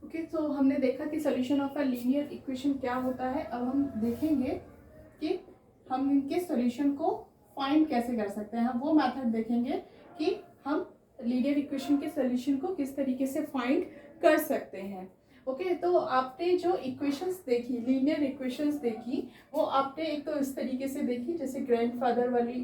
Okay, तो हमने देखा कि solution of a linear equation क्या होता है। अब हम देखेंगे कि हम इनके सोल्यूशन को फाइंड कैसे कर सकते हैं। हम वो मेथड देखेंगे कि हम लीनियर इक्वेशन के सोल्यूशन को किस तरीके से फाइंड कर सकते हैं। ओके, तो आपने जो इक्वेशंस देखी, लीनियर इक्वेशंस देखी, वो आपने एक तो इस तरीके से देखी जैसे ग्रैंडफादर वाली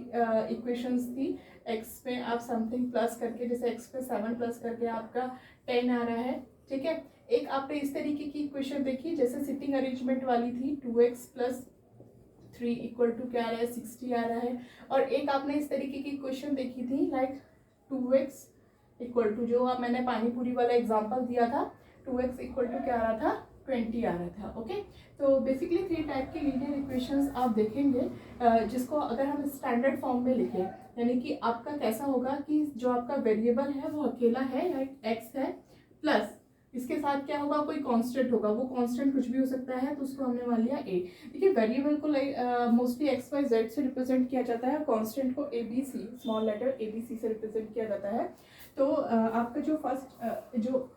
इक्वेशंस थी। एक्स पे आप समथिंग प्लस करके, जैसे एक्स पे 7 प्लस करके आपका 10 आ रहा है, ठीक है। एक आपने इस तरीके की इक्वेशन देखी जैसे सिटिंग अरेंजमेंट वाली थी, 2x प्लस 3 इक्वल टू क्या आ रहा है, 60 आ रहा है। और एक आपने इस तरीके की इक्वेशन देखी थी लाइक 2x इक्वल टू, जो मैंने पानी पूरी वाला एग्जांपल दिया था, 2x इक्वल टू क्या आ रहा था, 20 आ रहा था। ओके, तो बेसिकली 3 टाइप की लीनियर इक्वेशंस आप देखेंगे, जिसको अगर हम स्टैंडर्ड फॉर्म में लिखें, यानी कि आपका कैसा होगा कि जो आपका वेरिएबल है वो अकेला है, लाइक x है, प्लस इसके साथ क्या होगा, कोई कांस्टेंट होगा। वो कांस्टेंट कुछ भी हो सकता है, तो उसको हमने मान लिया a। देखिए, वेरिएबल को मोस्टली एक्स वाई जेड से रिप्रेजेंट किया जाता है, कांस्टेंट को A B C, small letter A B C से रिप्रेजेंट किया जाता है। तो आपका जो फर्स्ट जो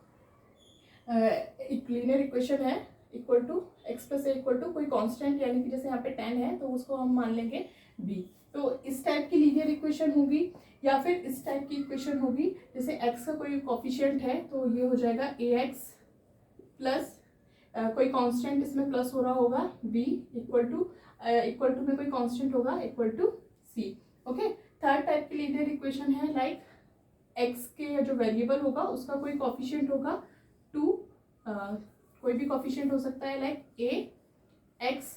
लीनियर इक्वेशन है equal to X plus A equal to कोई कांस्टेंट, यानी कि जैसे यहाँ पे 10 है तो उसको हम मान लेंगे b। तो इस टाइप की लीनियर इक्वेशन होगी, या फिर इस टाइप की इक्वेशन होगी जैसे x का कोई कोफिशिएंट है तो ये हो जाएगा ax प्लस कोई कांस्टेंट इसमें प्लस हो रहा होगा b इक्वल टू में कोई कांस्टेंट होगा equal to c। Okay, third type की लीनियर इक्वेशन है लाइक x के जो वेरिएबल होगा उसका कोई कोफिशिएंट होगा 2, कोई भी कोफिशिएंट हो सकता है like a x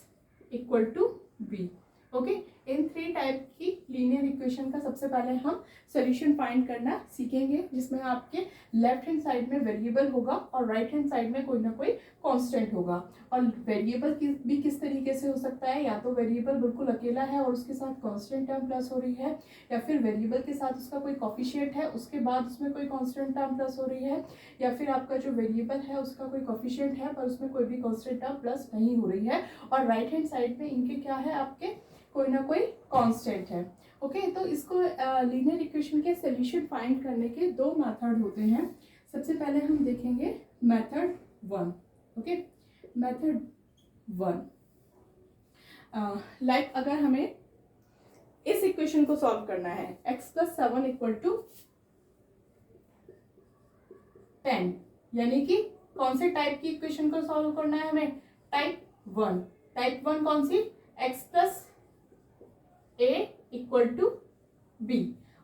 equal to b। Okay, इन 3 टाइप की लीनियर इक्वेशन का सबसे पहले हम सॉल्यूशन फाइंड करना सीखेंगे, जिसमें आपके लेफ्ट हैंड साइड में वेरिएबल होगा और राइट हैंड साइड में कोई ना कोई कांस्टेंट होगा। और वेरिएबल भी किस तरीके से हो सकता है, या तो वेरिएबल बिल्कुल अकेला है और उसके साथ कांस्टेंट टर्म प्लस हो रही है, या फिर वेरिएबल के साथ उसका कोई कोफिशिएंट है उसके बाद उसमें कोई कांस्टेंट टर्म प्लस हो रही है, या फिर आपका जो वेरिएबल है उसका कोई कोफिशिएंट है पर उसमें कोई भी कांस्टेंट टर्म प्लस नहीं हो रही है, और राइट हैंड साइड में इनके क्या है, आपके कोई ना कोई कांस्टेंट है। ओके, तो इसको लीनियर इक्वेशन के सॉल्यूशन फाइंड करने के 2 मेथड होते हैं। सबसे पहले हम देखेंगे मेथड 1। ओके, मेथड 1 लाइक अगर हमें इस इक्वेशन को सॉल्व करना है, x प्लस 7 इक्वल टू 10, यानी कि कौन से टाइप की इक्वेशन को सॉल्व करना है हमें, टाइप 1। टाइप 1 कौन सी, x plus a equal to b।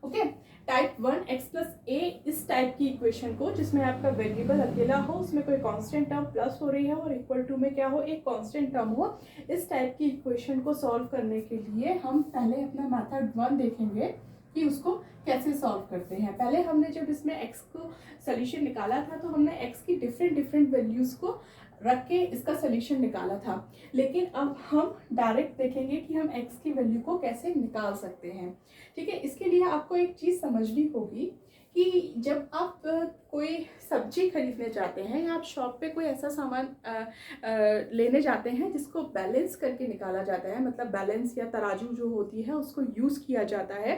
Okay, type 1 x plus a, इस टाइप की इक्वेशन को जिसमें आपका वेरिएबल अकेला हो, उसमें कोई कांस्टेंट टर्म प्लस हो रही है और इक्वल टू में क्या हो, एक कांस्टेंट टर्म हो, इस टाइप की इक्वेशन को सॉल्व करने के लिए हम पहले अपना मेथड 1 देखेंगे कि उसको कैसे सॉल्व करते हैं। पहले हमने जब इसमें x को सोल्यूशन निकाला था तो हमने x की डिफरेंट वैल्यूज को रख के इसका सोल्यूशन निकाला था, लेकिन अब हम डायरेक्ट देखेंगे कि हम x की वैल्यू को कैसे निकाल सकते हैं। ठीक है, इसके लिए आपको एक चीज़ समझनी होगी कि जब आप कोई सब्जी खरीदने जाते हैं या आप शॉप पे कोई ऐसा सामान लेने जाते हैं जिसको बैलेंस करके निकाला जाता है, मतलब बैलेंस या तराजू जो होती है उसको यूज़ किया जाता है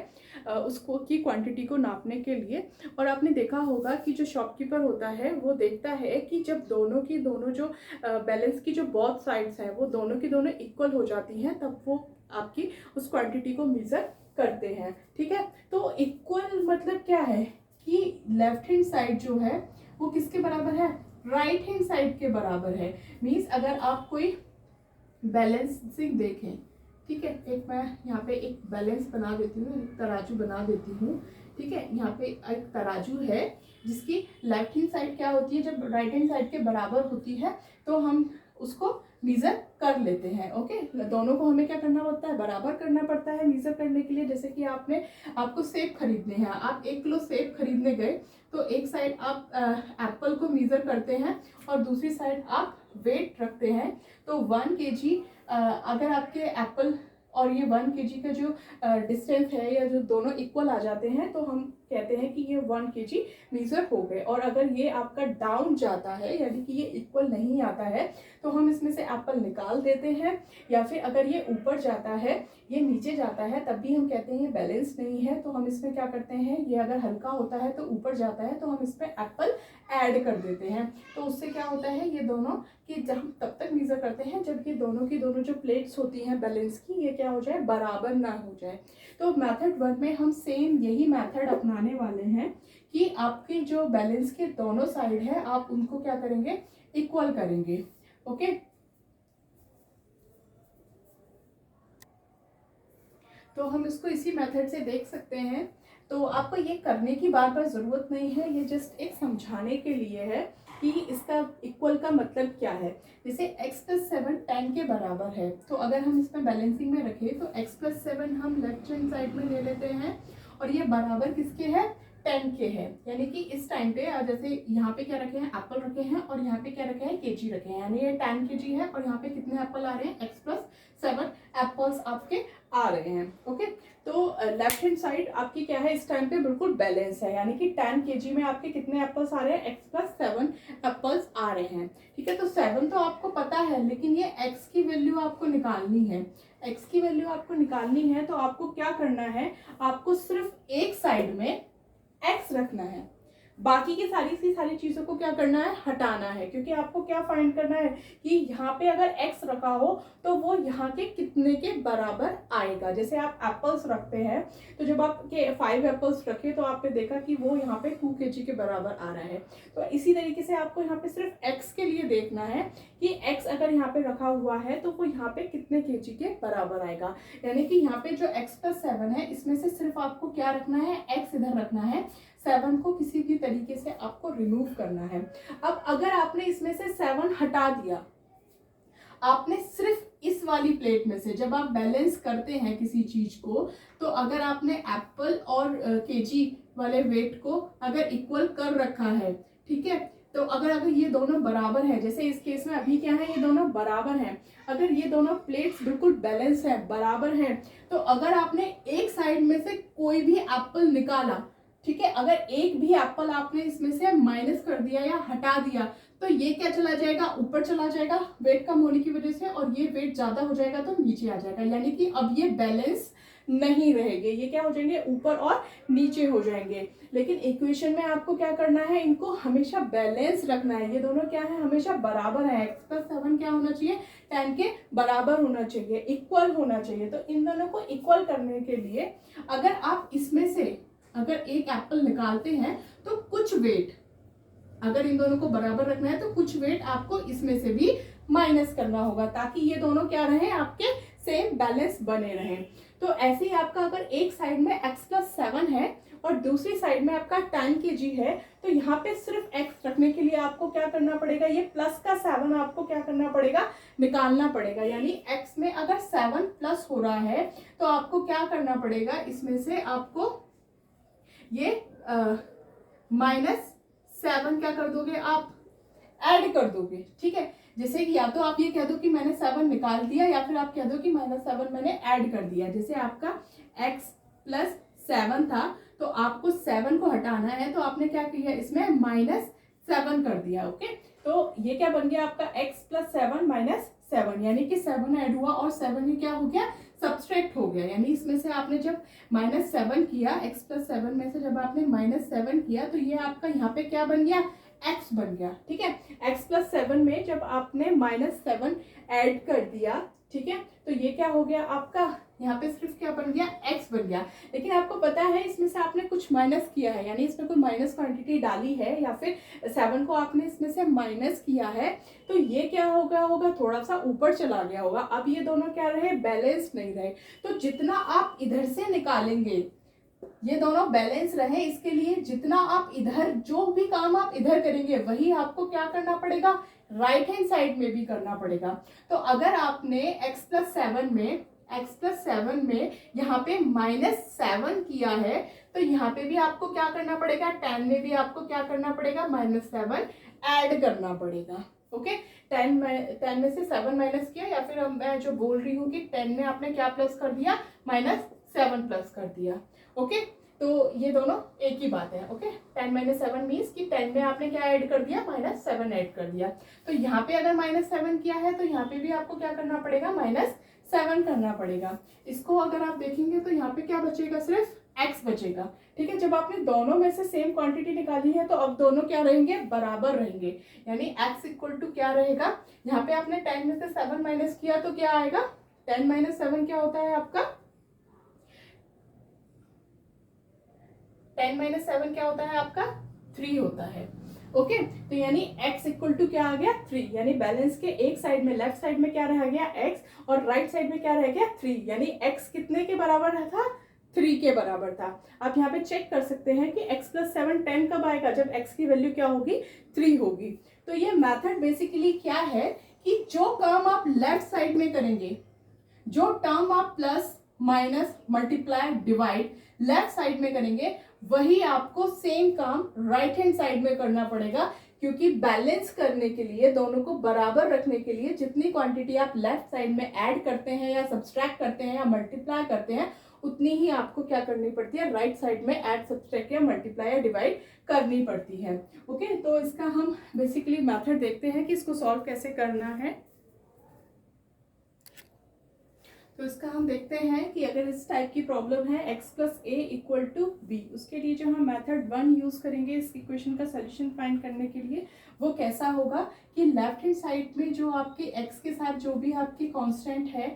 उसको की क्वांटिटी को नापने के लिए। और आपने देखा होगा कि जो शॉपकीपर होता है वो देखता है कि जब दोनों जो बैलेंस की जो बोथ साइड्स हैं वो दोनों की दोनों इक्वल हो जाती हैं, तब वो आपकी उस क्वांटिटी को मेज़र करते हैं। ठीक है, तो इक्वल मतलब क्या है कि लेफ्ट हैंड साइड जो है वो किसके बराबर है, राइट हैंड साइड के बराबर है। मीन्स अगर आप कोई बैलेंसिंग देखें, ठीक है, एक मैं यहाँ पे एक बैलेंस बना देती हूँ, एक तराजू बना देती हूँ। ठीक है, यहाँ पे एक तराजू है जिसकी लेफ्ट हैंड साइड क्या होती है, जब राइट हैंड साइड के बराबर होती है तो हम उसको मीज़र कर लेते हैं। ओके, दोनों को हमें क्या करना पड़ता है, बराबर करना पड़ता है मीज़र करने के लिए। जैसे कि आपको सेब खरीदने हैं, आप 1 किलो सेब खरीदने गए तो एक साइड आप एप्पल को मीज़र करते हैं और दूसरी साइड आप वेट रखते हैं। तो 1 kg अगर आपके एप्पल और ये 1 kg का जो डिस्टेंस है या जो दोनों इक्वल आ जाते हैं तो हम कहते हैं कि ये 1 kg मीजर हो गए। और अगर ये आपका डाउन जाता है यानी कि ये इक्वल नहीं आता है तो हम इसमें से एप्पल निकाल देते हैं, या फिर अगर ये ऊपर जाता है ये नीचे जाता है तब भी हम कहते हैं ये बैलेंस नहीं है। तो हम इसमें क्या करते हैं, ये अगर हल्का होता है तो ऊपर जाता है तो हम इसमें एप्पल ऐड कर देते हैं। तो उससे क्या होता है, ये दोनों कि जब हम तब तक मीजर करते हैं जब ये दोनों की दोनों जो प्लेट्स होती हैं बैलेंस की, ये क्या हो जाए, बराबर ना हो जाए। तो मेथड 1 में हम सेम यही मेथड अपनाने वाले हैं कि आपके जो बैलेंस के दोनों साइड है आप उनको क्या करेंगे, इक्वल करेंगे। ओके, तो हम इसको इसी मेथड से देख सकते हैं। तो आपको ये करने की बार बार ज़रूरत नहीं है, ये जस्ट एक समझाने के लिए है कि इसका इक्वल का मतलब क्या है। जैसे x + 7 10 के बराबर है, तो अगर हम इसमें बैलेंसिंग में रखें तो x + 7 हम लेफ्ट हैंड साइड में ले लेते हैं और ये बराबर किसके है, 10 के है। यानी कि इस टाइम पे जैसे यहाँ पे क्या रखे हैं, एप्पल रखे हैं और यहाँ पे क्या रखे हैं, केजी रखे हैं, यानी ये 10 kg है। और यहाँ पे कितने एप्पल आ रहे हैं, x + 7 एप्पल्स आपके आ रहे हैं। ओके, तो लेफ्ट हैंड साइड आपकी क्या है, इस टाइम पे बिल्कुल बैलेंस है, यानी कि 10 kg में आपके कितने एप्पल्स आ रहे हैं, x + 7 एप्पल्स आ रहे हैं। ठीक है, तो 7 तो आपको पता है, लेकिन ये x की वैल्यू आपको निकालनी है। x की वैल्यू आपको निकालनी है तो आपको क्या करना है, आपको सिर्फ एक साइड में x रखना है, बाकी की सारी चीजों को क्या करना है, हटाना है। क्योंकि आपको क्या फाइंड करना है कि यहाँ पे अगर x रखा हो तो वो यहाँ के कितने के बराबर आएगा। जैसे आप एप्पल्स रखते हैं तो जब आपके 5 एप्पल्स रखे तो आपने देखा कि वो यहाँ पे 2 kg के बराबर आ रहा है। तो इसी तरीके से आपको यहाँ पे सिर्फ x के लिए देखना है कि x अगर यहाँ पे रखा हुआ है तो वो यहाँ पे कितने kg के बराबर आएगा। यानी कि यहाँ पे जो x + 7 है इसमें से सिर्फ आपको क्या रखना है, x इधर रखना है, 7 को किसी भी तरीके से आपको रिमूव करना है। अब अगर आपने इसमें से 7 हटा दिया, आपने सिर्फ इस वाली प्लेट में से जब आप बैलेंस करते हैं किसी चीज को, तो अगर आपने एप्पल और केजी वाले वेट को अगर इक्वल कर रखा है, ठीक है, तो अगर ये दोनों बराबर है, जैसे इस केस में अभी क्या है, ये दोनों बराबर हैं, अगर ये दोनों प्लेट्स बिल्कुल बैलेंस है, बराबर हैं, तो अगर आपने एक साइड में से कोई भी एप्पल निकाला, ठीक है, अगर एक भी एप्पल आपने इसमें से माइनस कर दिया या हटा दिया तो ये क्या चला जाएगा, ऊपर चला जाएगा वेट कम होने की वजह से, और ये वेट ज्यादा हो जाएगा तो नीचे आ जाएगा। यानी कि अब ये बैलेंस नहीं रहेंगे, ये क्या हो जाएंगे, ऊपर और नीचे हो जाएंगे। लेकिन इक्वेशन में आपको क्या करना है, इनको हमेशा बैलेंस रखना है। ये दोनों क्या है, हमेशा बराबर है। x + 7 क्या होना चाहिए, 10 के बराबर होना चाहिए, इक्वल होना चाहिए। तो इन दोनों को इक्वल करने के लिए अगर आप इसमें से अगर एक एप्पल निकालते हैं तो कुछ वेट, अगर इन दोनों को बराबर रखना है तो कुछ वेट आपको इसमें से भी माइनस करना होगा, ताकि ये दोनों क्या रहे, आपके सेम बैलेंस बने रहें। तो ऐसे ही आपका अगर एक साइड में x + 7 है और दूसरी साइड में आपका 10 kg है, तो यहाँ पे सिर्फ x रखने के लिए आपको क्या करना पड़ेगा, ये प्लस का 7 आपको क्या करना पड़ेगा, निकालना पड़ेगा। यानी x में अगर 7 प्लस हो रहा है तो आपको क्या करना पड़ेगा, इसमें से आपको ये -7 क्या कर दोगे, आप ऐड कर दोगे। ठीक है, जैसे कि या तो आप ये कह दो कि मैंने 7 निकाल दिया, या फिर आप कह दो कि -7 मैंने ऐड कर दिया। जैसे आपका x + 7 था तो आपको 7 को हटाना है, तो आपने क्या किया, इसमें -7 कर दिया। ओके, तो ये क्या बन गया आपका x + 7 - 7, यानी कि 7 ऐड हुआ और 7 ही क्या हो गया, सब्सट्रैक्ट हो गया। यानी इसमें से आपने जब -7 किया, x + 7 में से जब आपने -7 किया तो ये आपका यहाँ पे क्या बन गया, x बन गया। ठीक है, x + 7 में जब आपने -7 ऐड कर दिया, ठीक है, तो ये क्या हो गया आपका, यहाँ पे सिर्फ क्या बन गया, x बन गया। लेकिन आपको पता है इसमें से आपने कुछ माइनस किया है, यानी इसमें कोई माइनस क्वांटिटी डाली है या फिर 7 को आपने इसमें से माइनस किया है, तो ये क्या हो गया होगा, थोड़ा सा ऊपर चला गया होगा। अब ये दोनों क्या रहे, बैलेंस नहीं रहे। तो जितना आप इधर से निकालेंगे, ये दोनों बैलेंस रहे, इसके लिए जितना आप इधर, जो भी काम आप इधर करेंगे वही आपको क्या करना पड़ेगा, राइट हैंड साइड में भी करना पड़ेगा। तो अगर आपने x + 7 में यहाँ पे -7 किया है, तो यहाँ पे भी आपको क्या करना पड़ेगा, 10 में भी आपको क्या करना पड़ेगा, -7 ऐड करना पड़ेगा। ओके, 10 में से 7 माइनस किया, या फिर मैं जो बोल रही हूँ कि 10 में आपने क्या प्लस कर दिया, -7 प्लस कर दिया। ओके, तो ये दोनों एक ही बात है। ओके, 10 माइनस 7 मीन्स कि 10 में आपने क्या ऐड कर दिया, -7 ऐड कर दिया। तो यहाँ पे अगर -7 किया है तो यहाँ पे भी आपको क्या करना पड़ेगा, -7 करना पड़ेगा। इसको अगर आप देखेंगे तो यहाँ पे क्या बचेगा, सिर्फ x बचेगा। ठीक है, जब आपने दोनों में से सेम क्वांटिटी निकाली है तो अब दोनों क्या रहेंगे, बराबर रहेंगे। यानी x इक्वल टू क्या रहेगा, यहाँ पे आपने 10 में से 7 माइनस किया तो क्या आएगा, 10 माइनस 7 क्या होता है आपका, 10 माइनस 7 क्या होता है आपका, 3 होता है। ओके, तो यानी x इक्वल टू क्या आ गया, 3। यानी बैलेंस के एक साइड में, लेफ्ट साइड में क्या रह गया, x, और राइट साइड में क्या रह गया, 3। यानी x कितने के बराबर था, 3 के बराबर था। आप यहाँ पे चेक कर सकते हैं कि x प्लस 7 10 कब आएगा, जब x की वैल्यू क्या होगी, 3 होगी। तो ये मेथड बेसिकली क्या है कि जो काम आप लेफ्ट साइड में करेंगे, जो टर्म आप plus minus multiply divide left side में करेंगे, वही आपको सेम काम राइट हैंड साइड में करना पड़ेगा। क्योंकि बैलेंस करने के लिए, दोनों को बराबर रखने के लिए, जितनी क्वांटिटी आप लेफ्ट साइड में ऐड करते हैं या सब्सट्रैक्ट करते हैं या मल्टीप्लाई करते हैं, उतनी ही आपको क्या करनी पड़ती है, राइट साइड में ऐड, सब्सट्रैक्ट या मल्टीप्लाई या डिवाइड करनी पड़ती है। ओके, तो इसका हम बेसिकली मेथड देखते हैं कि इसको सॉल्व कैसे करना है। तो इसका हम देखते हैं कि अगर इस टाइप की प्रॉब्लम है x plus A equal to B, उसके लिए जो हम मेथड 1 यूज करेंगे इस इक्वेशन का सोल्यूशन फाइंड करने के लिए, वो कैसा होगा कि लेफ्ट हैंड साइड में जो आपके x के साथ जो भी आपकी कांस्टेंट है,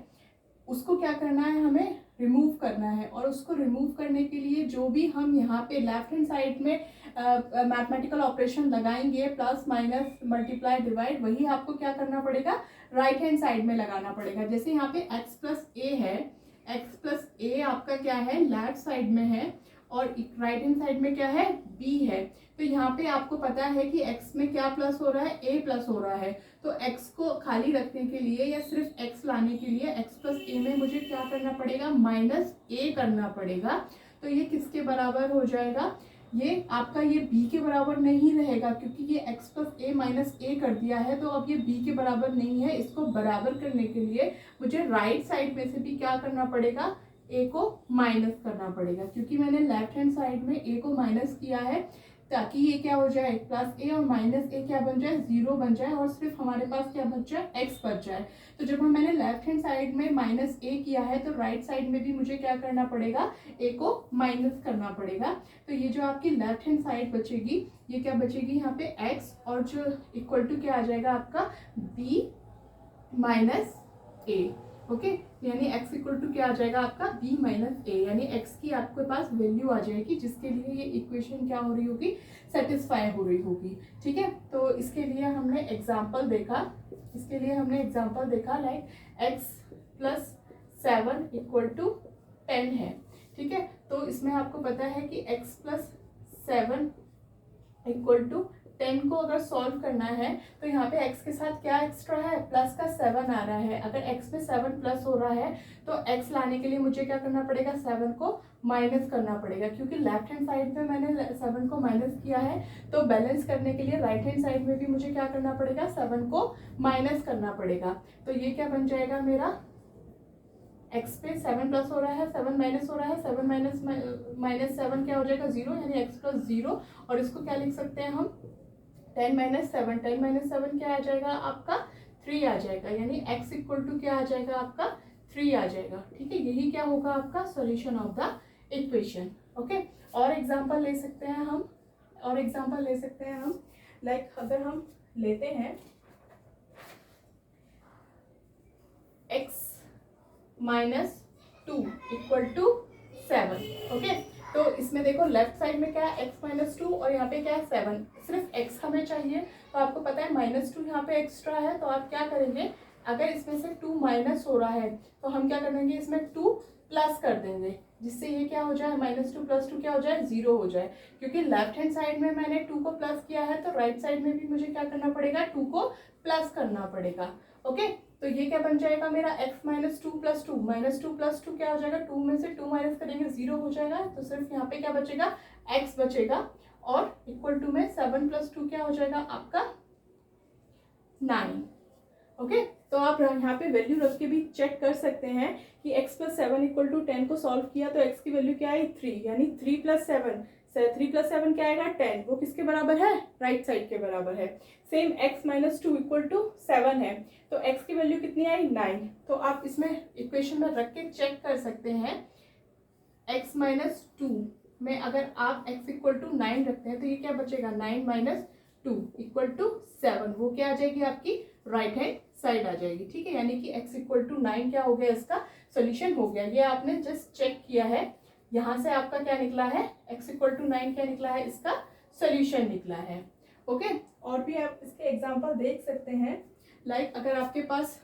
उसको क्या करना है, हमें रिमूव करना है। और उसको रिमूव करने के लिए जो भी हम यहाँ पे लेफ्ट हैंड साइड में मैथमेटिकल ऑपरेशन लगाएंगे, प्लस माइनस मल्टीप्लाई डिवाइड, वही आपको क्या करना पड़ेगा, राइट हैंड साइड में लगाना पड़ेगा। जैसे यहाँ पे x प्लस ए है, x प्लस ए आपका क्या है, लेफ्ट साइड में है, और राइट हैंड साइड में क्या है, b है। तो यहाँ पे आपको पता है कि x में क्या प्लस हो रहा है, a प्लस हो रहा है। तो x को खाली रखने के लिए या सिर्फ x लाने के लिए x प्लस ए में मुझे क्या करना पड़ेगा, -a करना पड़ेगा। तो ये किसके बराबर हो जाएगा, ये आपका ये b के बराबर नहीं रहेगा, क्योंकि ये x प्लस ए माइनस ए कर दिया है, तो अब ये b के बराबर नहीं है। इसको बराबर करने के लिए मुझे राइट साइड में से भी क्या करना पड़ेगा, a को माइनस करना पड़ेगा। क्योंकि मैंने लेफ्ट हैंड साइड में a को माइनस किया है, ताकि ये क्या हो जाए, प्लस ए और माइनस ए क्या बन जाए, 0 बन जाए, और सिर्फ हमारे पास क्या बच जाए, x बच जाए। तो जब मैंने लेफ्ट हैंड साइड में -a किया है, तो राइट साइड में भी मुझे क्या करना पड़ेगा, a को माइनस करना पड़ेगा। तो ये जो आपकी लेफ्ट हैंड साइड बचेगी, ये क्या बचेगी यहाँ पे x, और जो इक्वल टू क्या आ जाएगा आपका b माइनस ए। ओके, यानी x इक्वल टू क्या आ जाएगा आपका, b माइनस ए। यानी x की आपके पास वैल्यू आ जाएगी, जिसके लिए ये इक्वेशन क्या हो रही होगी, सेटिस्फाई हो रही होगी। ठीक है, तो इसके लिए हमने एग्जांपल देखा, like x plus 7 equal to 10 है। ठीक है, तो इसमें आपको पता है कि x प्लस 7 इक्वल टू 10 को अगर सॉल्व करना है, तो यहाँ पे x के साथ क्या एक्स्ट्रा है, प्लस का 7 आ रहा है। अगर x में 7 प्लस हो रहा है, तो x लाने के लिए मुझे क्या करना पड़ेगा, 7 को माइनस करना पड़ेगा। क्योंकि लेफ्ट हैंड साइड में मैंने 7 को माइनस किया है, तो बैलेंस करने के लिए राइट हैंड साइड में भी मुझे क्या करना पड़ेगा, 7 को माइनस करना पड़ेगा। तो ये क्या बन जाएगा मेरा, x पे 7 प्लस हो रहा है, 7 माइनस हो रहा है, 7 माइनस 7 क्या हो जाएगा, 0, यानी x प्लस 0। और इसको क्या लिख सकते हैं हम, 10 माइनस 7, 10 माइनस 7 क्या आ जाएगा आपका, 3 आ जाएगा। यानी x इक्वल टू क्या आ जाएगा आपका, 3 आ जाएगा। ठीक है, यही क्या होगा आपका solution of the equation. Okay, और एग्जांपल ले सकते हैं हम, लाइक अगर हम लेते हैं x minus 2 equal to 7। Okay, तो इसमें देखो लेफ्ट साइड में क्या है, x माइनस 2, और यहाँ पे क्या है, 7। सिर्फ x हमें चाहिए, तो आपको पता है -2 यहाँ पे एक्स्ट्रा है। तो आप क्या करेंगे, अगर इसमें से 2 माइनस हो रहा है, तो हम क्या करेंगे, इसमें 2 प्लस कर देंगे, जिससे ये क्या हो जाए, -2 प्लस 2 क्या हो जाए, 0 हो जाए। क्योंकि लेफ्ट हैंड साइड में मैंने 2 को प्लस किया है, तो राइट साइड में भी मुझे क्या करना पड़ेगा, 2 को प्लस करना पड़ेगा। ओके, तो ये क्या बन जाएगा मेरा, x माइनस 2 प्लस 2, -2 प्लस 2 क्या हो जाएगा, 2 में से 2 माइनस करेंगे, 0 हो जाएगा। तो सिर्फ यहाँ पे क्या बचेगा, x बचेगा, और इक्वल टू में 7 प्लस 2 क्या हो जाएगा आपका 9। ओके, तो आप यहाँ पे वैल्यू रख के भी चेक कर सकते हैं कि x प्लस 7 इक्वल टू 10 को सॉल्व किया तो x की वैल्यू क्या आई 3, यानी 3 प्लस 7, 3 प्लस 7 क्या आएगा 10, वो किसके बराबर है, राइट साइड के बराबर है। Same x minus 2 equal to 7 है, तो x की वैल्यू कितनी आई 9। तो आप इसमें इक्वेशन में रख के चेक कर सकते हैं। x माइनस 2 में अगर आप x इक्वल टू 9 रखते हैं तो ये क्या बचेगा, 9 माइनस 2 इक्वल टू 7, वो क्या आ जाएगी आपकी राइट हैंड साइड आ जाएगी। ठीक है, यानी कि x इक्वल टू 9 क्या हो गया, इसका सोल्यूशन हो गया। ये आपने जस्ट चेक किया है, यहाँ से आपका क्या निकला है, x इक्वल टू 9 क्या निकला है, इसका सोल्यूशन निकला है। ओके, और भी आप इसके एग्जाम्पल देख सकते हैं। लाइक अगर आपके पास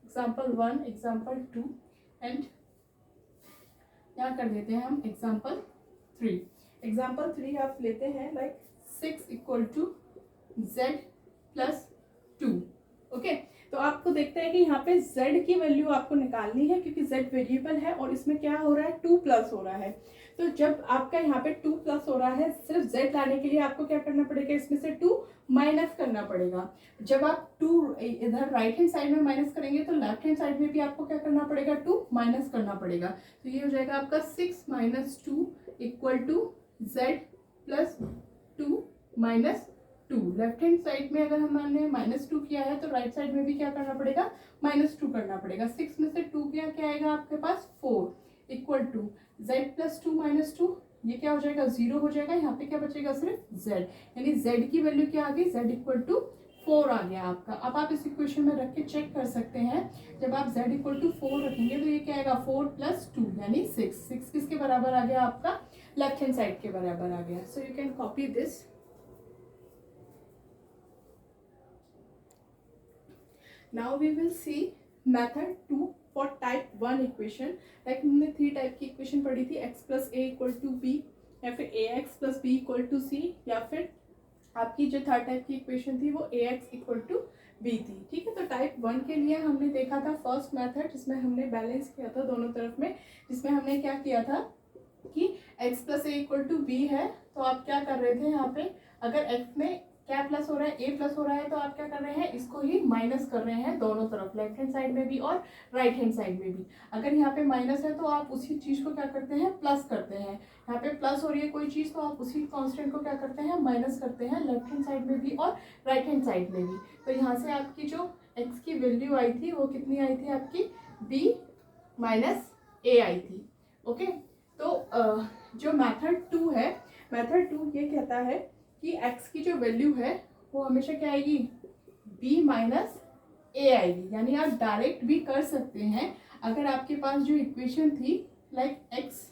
एग्जाम्पल 1, एग्जाम्पल 2 एंड यहाँ कर देते हैं हम एग्जाम्पल 3। एग्जाम्पल 3 आप लेते हैं like 6 equal to z plus 2। Okay, तो आपको देखते हैं कि यहाँ पे z की वैल्यू आपको निकालनी है, क्योंकि z वेरिएबल है और इसमें क्या हो रहा है 2 प्लस हो रहा है। तो जब आपका यहाँ पे 2 प्लस हो रहा है, सिर्फ z लाने के लिए आपको क्या करना पड़ेगा, इसमें से 2 माइनस करना पड़ेगा। जब आप 2 इधर राइट हैंड साइड में माइनस करेंगे तो लेफ्ट हैंड साइड में भी आपको क्या करना पड़ेगा, 2 माइनस करना पड़ेगा। तो ये हो जाएगा आपका 6 minus 2 equal to z plus 2 minus 2। Left hand side में अगर हमने माइनस 2 किया है तो राइट साइड में भी क्या करना पड़ेगा, माइनस 2 करना पड़ेगा। 6 में से 2 क्या आएगा आपके पास 4 equal to z plus 2 minus 2, ये क्या हो जाएगा 0 हो जाएगा। यहाँ पे क्या बचेगा सिर्फ z, यानी z की वैल्यू क्या आ गई, z इक्वल टू 4 आ गया आपका। अब आप इस इक्वेशन में रख के चेक कर सकते हैं। जब आप z इक्वल टू 4 रखेंगे तो ये क्या आएगा 4 प्लस 2 यानी 6 किसके बराबर आ गया आपका, लेफ्ट हैंड साइड के बराबर आ गया। So you can copy this. Now we will see method 2 for type 1 equation। Like हमने 3 टाइप की इक्वेशन पढ़ी थी, x plus A equal to B, या फिर ax plus B equal to C, या फिर आपकी जो थर्ड टाइप की इक्वेशन थी वो ax इक्वल टू बी थी। ठीक है, तो टाइप 1 के लिए हमने देखा था फर्स्ट मेथड, जिसमें हमने बैलेंस किया था दोनों तरफ में, जिसमें हमने क्या किया था कि x plus A equal to B है, तो आप क्या कर रहे थे यहाँ पे, अगर x में क्या प्लस हो रहा है, a प्लस हो रहा है, तो आप क्या कर रहे हैं, इसको ही माइनस कर रहे हैं दोनों तरफ, लेफ्ट हैंड साइड में भी और राइट हैंड साइड में भी। अगर यहाँ पे माइनस है तो आप उसी चीज को क्या करते हैं, प्लस करते हैं। यहाँ पे प्लस हो रही है कोई चीज तो आप उसी कांस्टेंट को क्या करते हैं, माइनस करते हैं, लेफ्ट हैंड साइड में भी और राइट हैंड साइड में भी। तो यहाँ से आपकी जो x की वैल्यू आई थी वो कितनी आई थी आपकी, b माइनस a आई थी। ओके, तो जो मेथड 2 है, मेथड 2 ये कहता है कि x की जो वैल्यू है वो हमेशा क्या आएगी, b माइनस a आएगी। यानी आप डायरेक्ट भी कर सकते हैं। अगर आपके पास जो इक्वेशन थी like x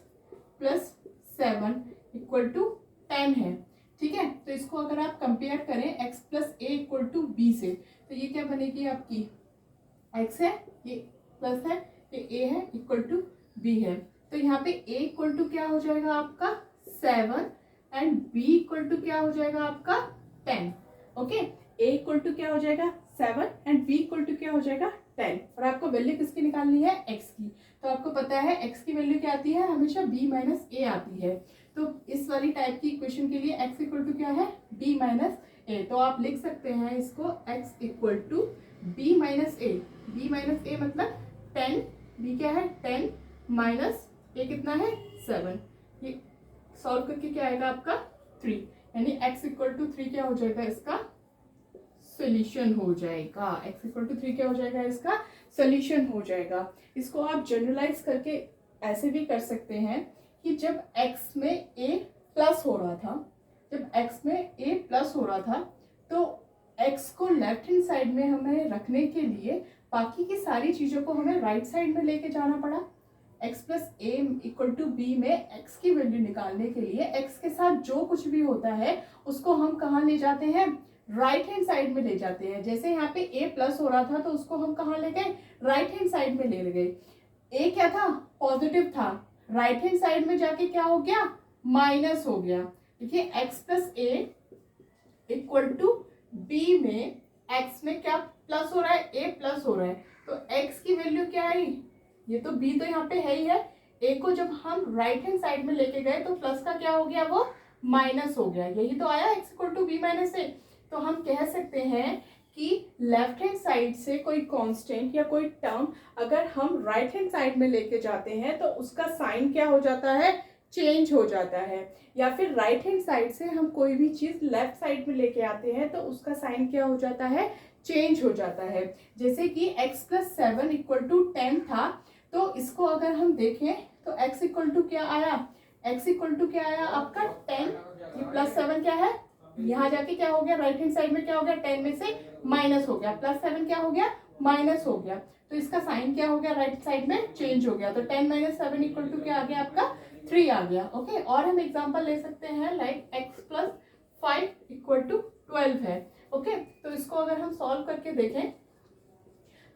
plus 7 equal to 10 है, ठीक है, तो इसको अगर आप कंपेयर करें x plus A equal to B से, तो ये क्या बनेगी आपकी, x है, ये प्लस है, ये a है, इक्वल टू b है। तो यहाँ पे a इक्वल टू क्या हो जाएगा आपका 7 एंड b इक्वल टू क्या हो जाएगा आपका 10। ओके, a इक्वल टू क्या हो जाएगा 7 एंड b इक्वल टू क्या हो जाएगा 10। और आपको वैल्यू किसकी निकालनी है, x की। तो आपको पता है x की वैल्यू क्या आती है, हमेशा b माइनस a आती है। तो इस वाली टाइप की इक्वेशन के लिए x इक्वल टू क्या है, b माइनस a। तो आप लिख सकते हैं इसको x equal to b minus a। b minus a मतलब 10, b क्या है 10 माइनस a कितना है 7। ये सॉल्व करके क्या आएगा आपका 3, यानी x इक्वल टू 3 क्या हो जाएगा, इसका सोल्यूशन हो जाएगा। x इक्वल टू 3 क्या हो जाएगा, इसका सोल्यूशन हो जाएगा। इसको आप जनरलाइज करके ऐसे भी कर सकते हैं कि जब x में a प्लस हो रहा था, जब x में a प्लस हो रहा था तो x को लेफ्ट हैंड साइड में हमें रखने के लिए बाकी की सारी चीज़ों को हमें राइट साइड में लेके जाना पड़ा। x plus A equal to B में x की वैल्यू निकालने के लिए x के साथ जो कुछ भी होता है उसको हम कहाँ ले जाते हैं, राइट हैंड साइड में ले जाते हैं। जैसे यहाँ पे a प्लस हो रहा था तो उसको हम कहाँ ले गए, राइट हैंड साइड में ले गए। a क्या था, पॉजिटिव था, राइट हैंड साइड में जाके क्या हो गया, माइनस हो गया। देखिए x plus A equal to B में x में क्या प्लस हो रहा है, a प्लस हो रहा है, तो x की वैल्यू क्या आई, ये तो b तो यहाँ पे है ही है, a को जब हम राइट हैंड साइड में लेके गए तो प्लस का क्या हो गया, वो माइनस हो गया। यही तो आया x equal to B minus A. तो हम कह सकते हैं कि लेफ्ट हैंड साइड से कोई कांस्टेंट या कोई टर्म अगर हम राइट हैंड साइड में लेके जाते हैं तो उसका साइन क्या हो जाता है, चेंज हो जाता है। या फिर राइट हैंड साइड से हम कोई भी चीज लेफ्ट साइड में लेके आते हैं तो उसका साइन क्या हो जाता है, चेंज हो जाता है। जैसे कि x + 7 = 10 था, तो इसको अगर हम देखें तो x = क्या आया, x = क्या आया आपका 10, ये +7 क्या है, यहाँ जाके क्या हो गया, राइट हैंड साइड में क्या हो गया, 10 में से माइनस हो गया, +7 क्या हो गया, माइनस हो गया, तो इसका साइन क्या हो गया, राइट साइड में चेंज हो गया। तो 10 - 7 = क्या आ गया आपका, 3 आ गया। ओके, और हम एग्जांपल ले सकते हैं लाइक x + 5 = 12 है। ओके, तो इसको अगर हम सॉल्व करके देखें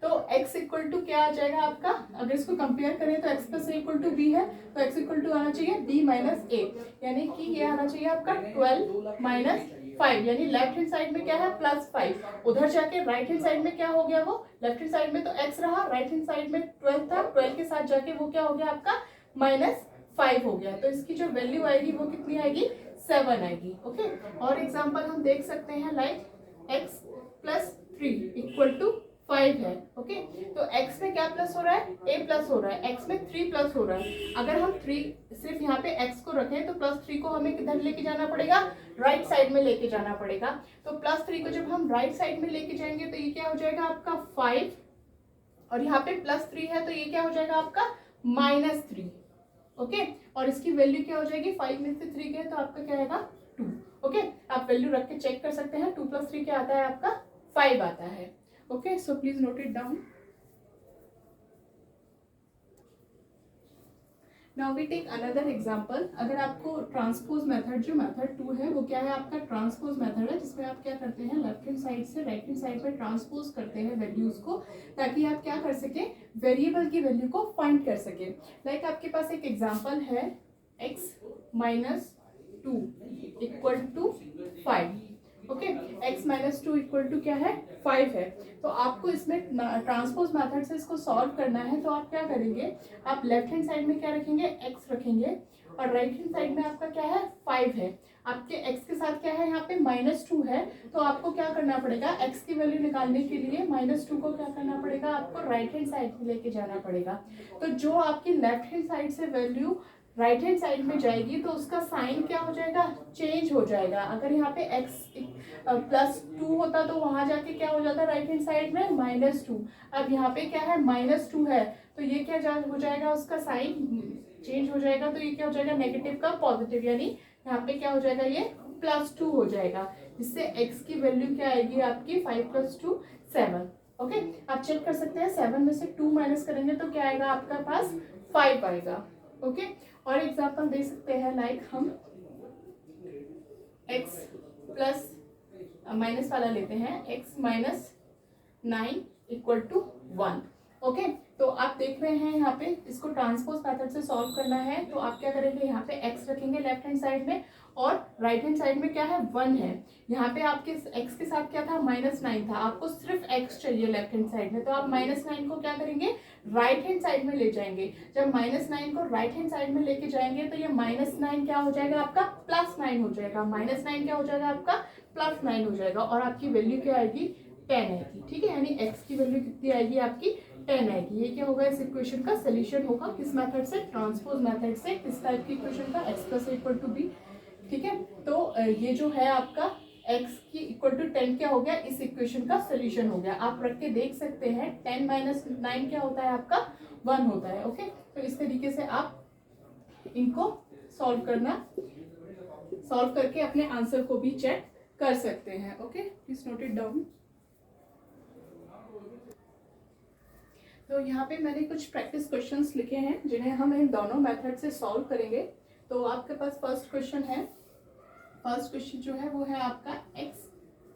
तो x = क्या आ जाएगा आपका, अगर इसको कंपेयर करें तो x + a = b है, तो x = आना चाहिए b - a, यानी कि ये आना चाहिए आपका 12 - 5, यानी लेफ्ट हैंड साइड में क्या है, +5, उधर जाके राइट हैंड साइड में क्या हो गया, वो लेफ्ट हैंड साइड में तो x रहा, राइट हैंड साइड में 12 था, 12 के साथ जाके वो क्या हो गया आपका -5 हो गया। तो इसकी जो वैल्यू आएगी वो कितनी आएगी, 7 आएगी। ओके, और एग्जांपल हम देख सकते हैं लाइक x + 3 = 5 है। ओके, तो x में क्या प्लस हो रहा है, a प्लस हो रहा है, x में 3 प्लस हो रहा है। अगर हम 3 सिर्फ यहाँ पे x को रखें तो +3 को हमें किधर लेके जाना पड़ेगा, राइट साइड में लेके जाना पड़ेगा। तो +3 को जब हम राइट साइड में लेके जाएंगे तो ये क्या हो जाएगा आपका 5, और यहाँ पे +3 है तो ये क्या हो जाएगा आपका -3। ओके, और इसकी वैल्यू क्या हो जाएगी, 5 में से 3 गए तो आपका क्या आएगा, 2। ओके, आप वैल्यू रख के चेक कर सकते हैं, 2 + 3 क्या आता है आपका, 5 आता है। Okay, so please note it down. Now we take another example. अगर आपको ट्रांसपोज मेथड, जो मेथड 2 है वो क्या है आपका, ट्रांसपोज मेथड है, जिसमें आप क्या करते हैं, लेफ्ट हैंड साइड से राइट हैंड साइड पर ट्रांसपोज करते हैं वैल्यूज को, ताकि आप क्या कर सके, वेरिएबल की वैल्यू को फाइंड कर सके। लाइक आपके पास एक एग्जांपल है x - 2 = 5। ओके, x - 2 = क्या है, 5 है। तो आपको इसमें ट्रांसपोज मेथड से इसको सॉल्व करना है, तो आप क्या करेंगे, आप लेफ्ट हैंड साइड में क्या रखेंगे, x रखेंगे, और राइट हैंड साइड में आपका क्या है, 5 है। आपके x के साथ क्या है, यहाँ पे -2 है, तो आपको क्या करना पड़ेगा, x की वैल्यू निकालने के लिए -2 को क्या करना पड़ेगा, आपको राइट हैंड साइड में लेके जाना पड़ेगा। तो जो आपकी लेफ्ट हैंड साइड से वैल्यू राइट हैंड साइड में जाएगी तो उसका साइन क्या हो जाएगा, चेंज हो जाएगा। अगर यहाँ पे x +2 होता तो वहां जाके क्या हो जाता, राइट हैंड साइड में -2। अब यहाँ पे क्या है, -2 है, तो ये क्या हो जाएगा, उसका साइन चेंज हो जाएगा, तो ये क्या हो जाएगा, नेगेटिव का पॉजिटिव, यानी यहाँ पे क्या हो जाएगा, ये +2 हो जाएगा, जिससे x की वैल्यू क्या आएगी आपकी, 5 + 2 7। ओके, आप चेक कर सकते हैं, 7 में से 2 माइनस करेंगे तो क्या आएगा आपका पास, 5 आएगा। ओके, और एग्जांपल दे सकते हैं लाइक हम x प्लस माइनस वाला लेते हैं, x - 9 = 1। ओके, तो आप देख रहे हैं यहाँ पे इसको ट्रांसपोज मेथड से सॉल्व करना है, तो आप क्या करेंगे, यहाँ पे x रखेंगे लेफ्ट हैंड साइड में, और राइट हैंड साइड में क्या है, 1 है। यहाँ पे आपके x के साथ क्या था, -9 था, आपको सिर्फ x चाहिए लेफ्ट हैंड साइड में, तो आप -9 को क्या करेंगे, राइट हैंड साइड में ले जाएंगे। जब -9 को राइट हैंड साइड में लेके जाएंगे तो ये -9 क्या हो जाएगा आपका, +9 हो जाएगा, -9 क्या हो जाएगा आपका, +9 हो जाएगा, और आपकी वैल्यू क्या आएगी, 10 आएगी। ठीक है, यानी x की वैल्यू कितनी आएगी आपकी, 10 आएगी। ये क्या होगा, इस इक्वेशन का सोल्यूशन होगा, किस मेथड से, ट्रांसपोज मेथड से, किस टाइप की इक्वेशन का, x + a = b। ठीक है, तो ये जो है आपका x की = 10 क्या हो गया, इस इक्वेशन का सोल्यूशन हो गया। आप रख के देख सकते हैं, 10 - 9 क्या होता है आपका, 1 होता है। ओके, तो इस तरीके से आप इनको सॉल्व करके अपने आंसर को भी चेक कर सकते हैं। Okay, please note it down. तो यहाँ पे मैंने कुछ प्रैक्टिस क्वेश्चंस लिखे हैं, जिन्हें हम इन दोनों मेथड से सॉल्व करेंगे। तो आपके पास फर्स्ट क्वेश्चन है, फर्स्ट क्वेश्चन जो है वो है आपका x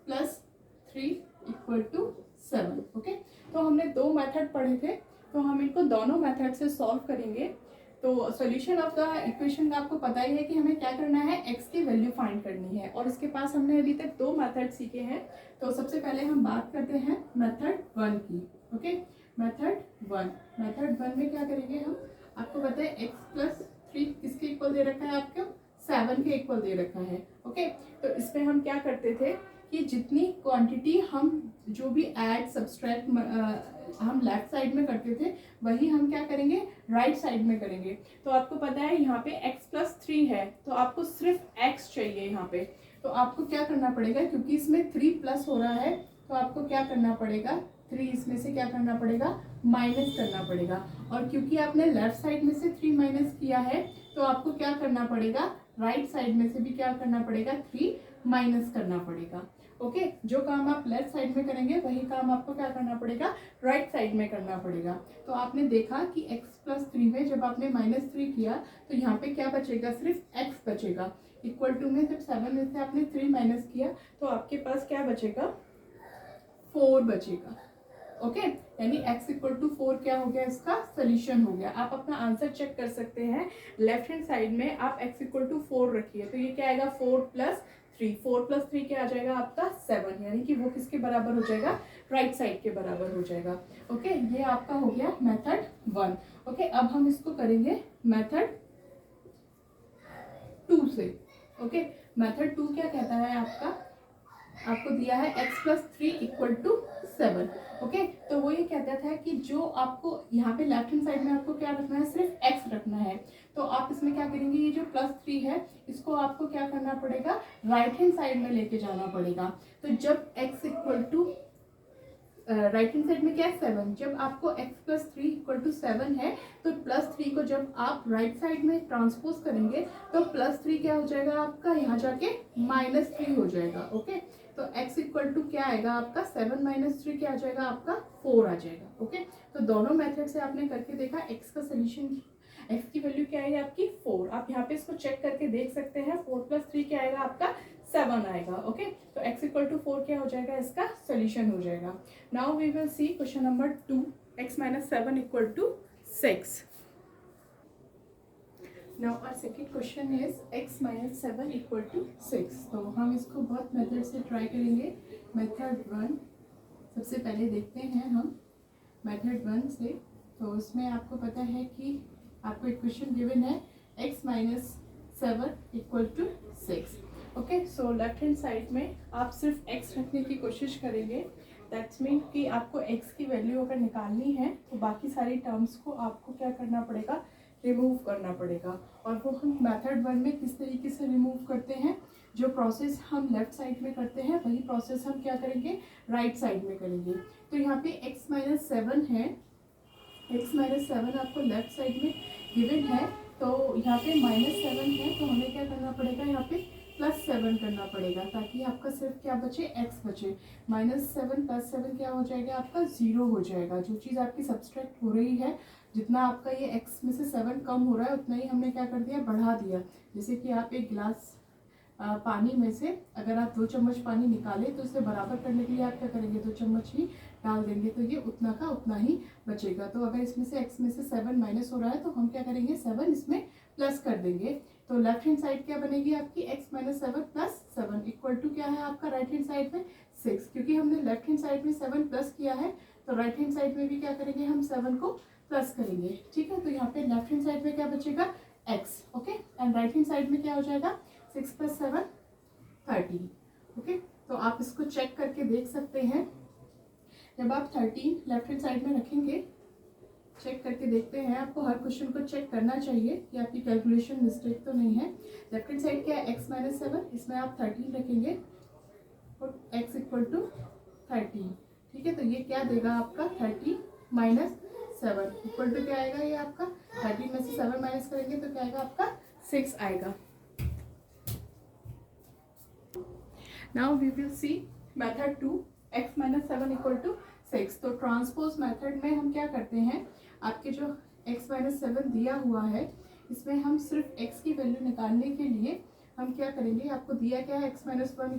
+ 3 = 7। ओके, तो हमने 2 मेथड पढ़े थे, तो हम इनको दोनों मेथड से सॉल्व करेंगे। तो सॉल्यूशन ऑफ द इक्वेशन का आपको पता ही है कि हमें क्या करना है, x की वैल्यू फाइंड करनी है, और इसके पास हमने अभी तक 2 मेथड सीखे हैं। तो सबसे पहले हम बात करते हैं मेथड 1 की। ओके, मेथड 1 में क्या करेंगे हम, आपको पता है x + 3 किसके इक्वल दे रखा है, आपको 7 के इक्वल दे रखा है। ओके, तो इसमें हम क्या करते थे कि जितनी क्वांटिटी हम जो भी ऐड सब्सट्रैक्ट हम लेफ्ट साइड में करते थे वही हम क्या करेंगे राइट साइड में करेंगे। तो आपको पता है यहाँ पे x+3 है तो आपको सिर्फ x चाहिए यहाँ पे। तो आपको क्या करना पड़ेगा, क्योंकि इसमें 3 प्लस हो रहा है तो आपको क्या करना पड़ेगा, 3 इसमें से क्या करना पड़ेगा, माइनस करना पड़ेगा। और क्योंकि आपने लेफ्ट साइड में से 3 माइनस किया है तो आपको क्या करना पड़ेगा, राइट साइड में से भी क्या करना पड़ेगा, 3 माइनस करना पड़ेगा। ओके, जो काम आप लेफ्ट साइड में करेंगे वही काम आपको क्या करना पड़ेगा, राइट साइड में करना पड़ेगा। तो आपने देखा कि x+3 में जब आपने -3 किया तो यहाँ पे क्या बचेगा, सिर्फ x बचेगा। इक्वल टू में जब 7 में से आपने 3 माइनस किया तो आपके पास क्या बचेगा, 4 बचेगा। ओके, यानी x=4 क्या हो गया, इसका सोल्यूशन हो गया। आप अपना आंसर चेक कर सकते हैं, लेफ्ट हैंड साइड में आप x=4 रखिए तो ये क्या आएगा, 4+3, 4+3 क्या आ जाएगा आपका 7, यानी कि वो किसके बराबर हो जाएगा, राइट साइड के बराबर हो जाएगा। ओके, ये आपका हो गया मेथड 1। ओके, अब हम इसको करेंगे मेथड 2 से। ओके, मेथड 2 क्या कहता है आपको दिया है x+3 = 7। ओके, तो वो ये कहता था कि जो आपको यहाँ पे लेफ्ट हैंड साइड में आपको क्या रखना है, सिर्फ x रखना है। तो आप इसमें क्या करेंगे, ये जो +3 है इसको आपको क्या करना पड़ेगा, राइट हैंड साइड में लेके जाना पड़ेगा। तो जब x = राइट हैंड साइड में क्या है 7, जब आपको x+3 = 7 है तो +3 को जब आप राइट साइड में ट्रांसपोज करेंगे तो +3 क्या हो जाएगा आपका, यहाँ जाके -3 हो जाएगा। ओके, तो x = क्या आएगा आपका, 7 - 3 क्या आ जाएगा आपका, 4 आ जाएगा। ओके, तो दोनों मेथड से आपने करके देखा, x का सोल्यूशन, x की वैल्यू क्या है आपकी 4। आप यहाँ पे इसको चेक करके देख सकते हैं, 4+3 क्या आएगा आपका 7 आएगा। ओके, तो x = 4 क्या हो जाएगा, इसका सोल्यूशन हो जाएगा। Now we will see question number 2, x - 7 = 6। Now our second question is x - 7 = 6। तो हम इसको बहुत मेथड से ट्राई करेंगे। मेथड 1 सबसे पहले देखते हैं हम मेथड 1 से। तो उसमें आपको पता है कि आपको एक क्वेश्चन गिवन है x - 7 = 6। Okay, so left hand side में आप सिर्फ x रखने की कोशिश करेंगे। दैट्स मीन कि आपको x की वैल्यू अगर निकालनी है तो बाकी सारी टर्म्स को आपको क्या करना पड़ेगा, रिमूव करना पड़ेगा। और वो हम मेथड 1 में किस तरीके से रिमूव करते हैं, जो प्रोसेस हम लेफ्ट साइड में करते हैं वही प्रोसेस हम क्या करेंगे, राइट साइड में करेंगे। तो यहाँ पे x - 7 है, x - 7 आपको लेफ्ट साइड में गिवन है। तो यहाँ पे -7 है तो हमें क्या करना पड़ेगा, यहाँ पे +7 करना पड़ेगा ताकि आपका सिर्फ क्या बचे, x बचे। -7 + 7 क्या हो जाएगा आपका, 0 हो जाएगा। जो चीज़ आपकी सब्सट्रैक्ट हो रही है, जितना आपका ये x में से 7 कम हो रहा है उतना ही हमने क्या कर दिया, बढ़ा दिया। जैसे कि आप एक गिलास पानी में से अगर आप 2 चम्मच पानी निकालें तो उसे बराबर करने के लिए आप क्या करेंगे, 2 चम्मच ही डाल देंगे तो ये उतना का उतना ही बचेगा। तो अगर इसमें से x में से 7 माइनस हो रहा है तो हम क्या करेंगे, 7 इसमें प्लस कर देंगे। तो लेफ्ट हैंड साइड क्या बनेगी आपकी, x - 7 + 7 = क्या है आपका, राइट हैंड साइड में 6। क्योंकि हमने लेफ्ट हैंड साइड में 7 प्लस किया है तो राइट हैंड साइड में भी क्या करेंगे, हम 7 को प्लस करेंगे। ठीक है, तो यहाँ पे लेफ्ट हैंड साइड में क्या बचेगा, x। Okay, and right hand side में क्या हो जाएगा, 6 + 7 13। ओके, तो आप इसको चेक करके देख सकते हैं। जब आप 13 लेफ्ट हैंड साइड में रखेंगे, चेक करके देखते हैं, आपको हर क्वेश्चन को चेक करना चाहिए कि आपकी कैलकुलेशन मिस्टेक तो नहीं है। लेफ्ट हैंड साइड क्या है, x - 7, इसमें आप 13 रखेंगे और x = 13। ठीक है, तो ये क्या देगा आपका, 30 - 7 = क्या आएगा, ये आपका 13 में से 7 माइनस करेंगे तो क्या आएगा आपका 6 आएगा। Now we will see method 2, x - 7 = 6। तो ट्रांसपोज मेथड में हम क्या करते हैं, आपके जो x - 7 दिया हुआ है इसमें हम सिर्फ x की वैल्यू निकालने के लिए हम क्या करेंगे, आपको दिया क्या है, x - 7 =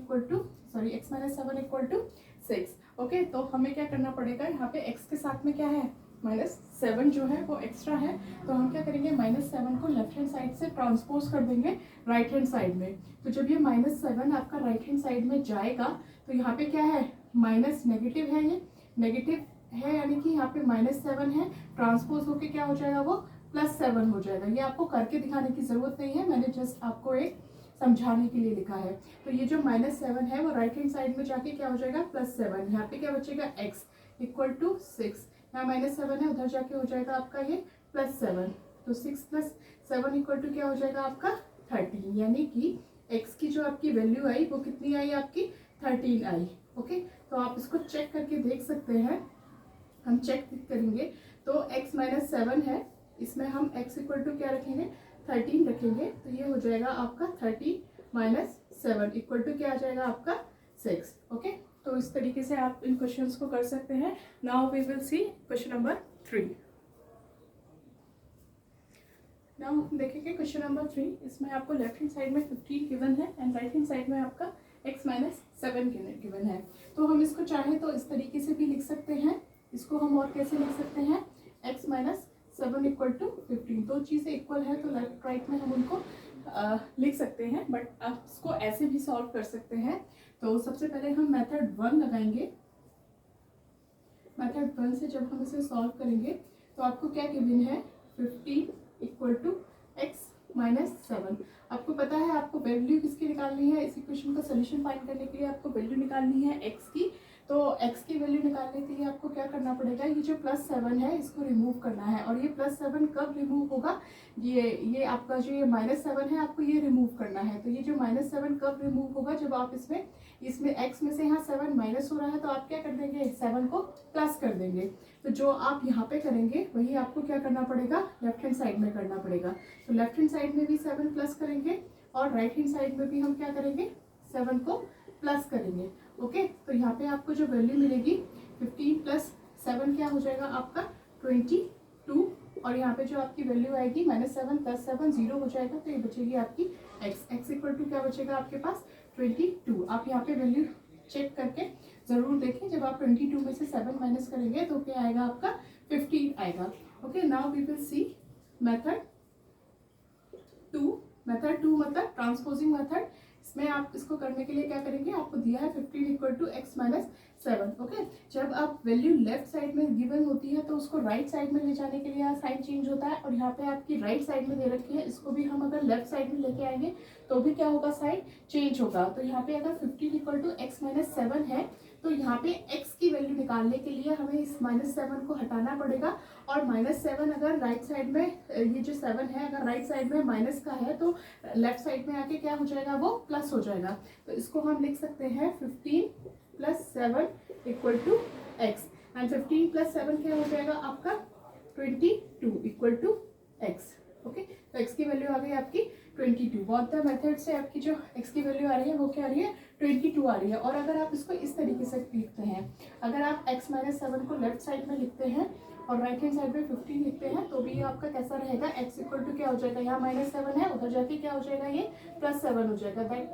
6। ओके, तो हमें क्या करना पड़ेगा, यहाँ पे x के साथ में क्या है, -7 जो है वो एक्स्ट्रा है। तो हम क्या करेंगे, -7 को लेफ्ट हैंड साइड से ट्रांसपोज कर देंगे राइट हैंड साइड में। तो जब ये -7 आपका राइट हैंड साइड में जाएगा तो यहाँ पे क्या है, माइनस नेगेटिव है, ये नेगेटिव है यानी कि यहाँ पे -7 है, ट्रांसपोज होके क्या हो जाएगा, वो +7 हो जाएगा। ये आपको करके दिखाने की ज़रूरत नहीं है, मैंने जस्ट आपको एक समझाने के लिए लिखा है। तो ये जो -7 है वो राइट हैंड साइड में जाके क्या हो जाएगा +7, यहाँ पे क्या बचेगा x इक्वल टू 6, यहाँ -7 है उधर जाके हो जाएगा आपका ये +7, तो 6 + 7 इक्वल टू क्या हो जाएगा आपका 13, यानी कि x की जो आपकी वैल्यू आई वो कितनी आई आपकी 13 आई। ओके, तो आप इसको चेक करके देख सकते हैं, हम चेक करेंगे तो x -7 है, इसमें हम x इक्वल टू क्या रखेंगे 13 रखेंगे, तो ये हो जाएगा आपका 13 - 7 इक्वल टू क्या आ जाएगा आपका 6। ओके, तो इस तरीके से आप इन क्वेश्चंस को कर सकते हैं। Now we will see question number 3। Now देखेंगे क्वेश्चन नंबर 3, इसमें आपको लेफ्ट हैंड साइड में 15 गिवन है एंड राइट हैंड साइड में आपका x -7 गिवन है। तो हम इसको चाहे तो इस तरीके से भी लिख सकते हैं, इसको हम और कैसे लिख सकते हैं x -7 इक्वल टू 15, दो चीज़ें इक्वल है तो लेफ्ट राइट में हम उनको लिख सकते हैं, बट आप इसको ऐसे भी सॉल्व कर सकते हैं। तो सबसे पहले हम मेथड 1 लगाएंगे। मेथड 1 से जब हम इसे सॉल्व करेंगे तो आपको क्या गिवन है 15 इक्वल टू x -7। आपको पता है आपको वैल्यू किसकी निकालनी है, इस इक्वेशन का सोल्यूशन फाइंड करने के लिए आपको वैल्यू निकालनी है x की। तो x की वैल्यू निकालने के लिए आपको क्या करना पड़ेगा, ये जो +7 है इसको रिमूव करना है, और ये +7 कब रिमूव होगा, ये आपका जो ये -7 है आपको ये रिमूव करना है। तो ये जो -7 कब रिमूव होगा, जब आप इसमें x में से यहाँ 7 माइनस हो रहा है तो आप क्या कर देंगे 7 को प्लस कर देंगे। तो जो आप यहाँ पे करेंगे वही आपको क्या करना पड़ेगा लेफ्ट हैंड साइड में करना पड़ेगा। तो लेफ्ट हैंड साइड में भी 7 प्लस करेंगे और राइट हैंड साइड में भी हम क्या करेंगे 7 को प्लस करेंगे। ओके, तो यहाँ पे आपको जो वैल्यू मिलेगी 15 + 7 क्या हो जाएगा आपका 22, और यहाँ पे जो आपकी वैल्यू आएगी -7 + 7 0 हो जाएगा, तो ये बचेगी आपकी x इक्वल टू क्या बचेगा आपके पास 22। आप यहाँ पे वैल्यू चेक करके ज़रूर देखें, जब आप 22 में से 7 माइनस करेंगे तो क्या आएगा आपका 15 आएगा। Okay, now we will see method 2। Method 2 मतलब ट्रांसपोजिंग मेथड। इसमें आप इसको करने के लिए क्या करेंगे, आपको दिया है 15 इक्वल टू x -7। ओके, जब आप वैल्यू लेफ्ट साइड में गिवन होती है तो उसको राइट साइड में ले जाने के लिए साइन चेंज होता है, और यहाँ पे आपकी राइट साइड में दे रखी है, इसको भी हम अगर लेफ्ट साइड में लेके आएंगे तो भी क्या होगा साइन चेंज होगा। तो यहाँ पे अगर 15 इक्वल टू x -7 है तो यहाँ पे x की वैल्यू निकालने के लिए हमें इस -7 को हटाना पड़ेगा, और -7 अगर राइट साइड में ये जो 7 है अगर राइट साइड में माइनस का है तो लेफ्ट साइड में आके क्या हो जाएगा वो प्लस हो जाएगा। तो इसको हम लिख सकते हैं 15 + 7 इक्वल टू x, एंड 15 + 7 क्या हो जाएगा आपका 22 इक्वल टू x। ओके, तो x की वैल्यू आ गई आपकी 22। बोथ द मेथड से आपकी जो x की वैल्यू आ रही है वो क्या आ रही है 22 आ रही है। और अगर आप इसको इस तरीके से लिखते हैं, अगर आप x -7 को लेफ्ट साइड में लिखते हैं और राइट हैंड साइड में 15 लिखते हैं तो भी आपका कैसा रहेगा x इक्वल टू क्या हो जाएगा, यहाँ -7 है उधर जाके क्या हो जाएगा ये +7 हो जाएगा। दैट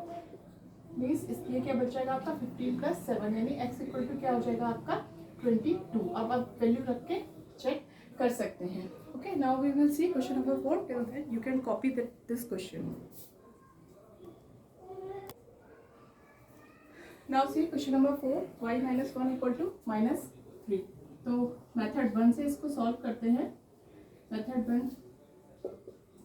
मीन्स इसलिए क्या बच जाएगा आपका 15 + 7, यानी x इक्वल टू क्या हो जाएगा आपका 22। अब आप वैल्यू रख के चेक कर सकते हैं। Okay, now we will see question number 4। Till then you can copy this question. Now see question number 4, y -1 equal to -3। तो मेथड 1 से इसको सॉल्व करते हैं। मेथड 1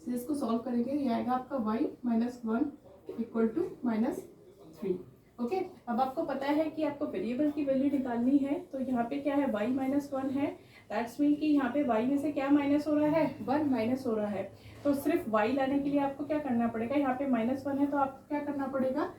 से इसको सॉल्व करेंगे, ये आएगा आपका y -1 इक्वल टू -3। ओके, अब आपको पता है कि आपको वेरिएबल की वैल्यू निकालनी है, तो यहाँ पे क्या है y -1 है, दैट्स मीन कि यहाँ पे y में से क्या माइनस हो रहा है 1 माइनस हो रहा है। तो सिर्फ y लाने के लिए आपको क्या करना पड़ेगा, यहाँ पे -1 है तो आपको क्या करना पड़ेगा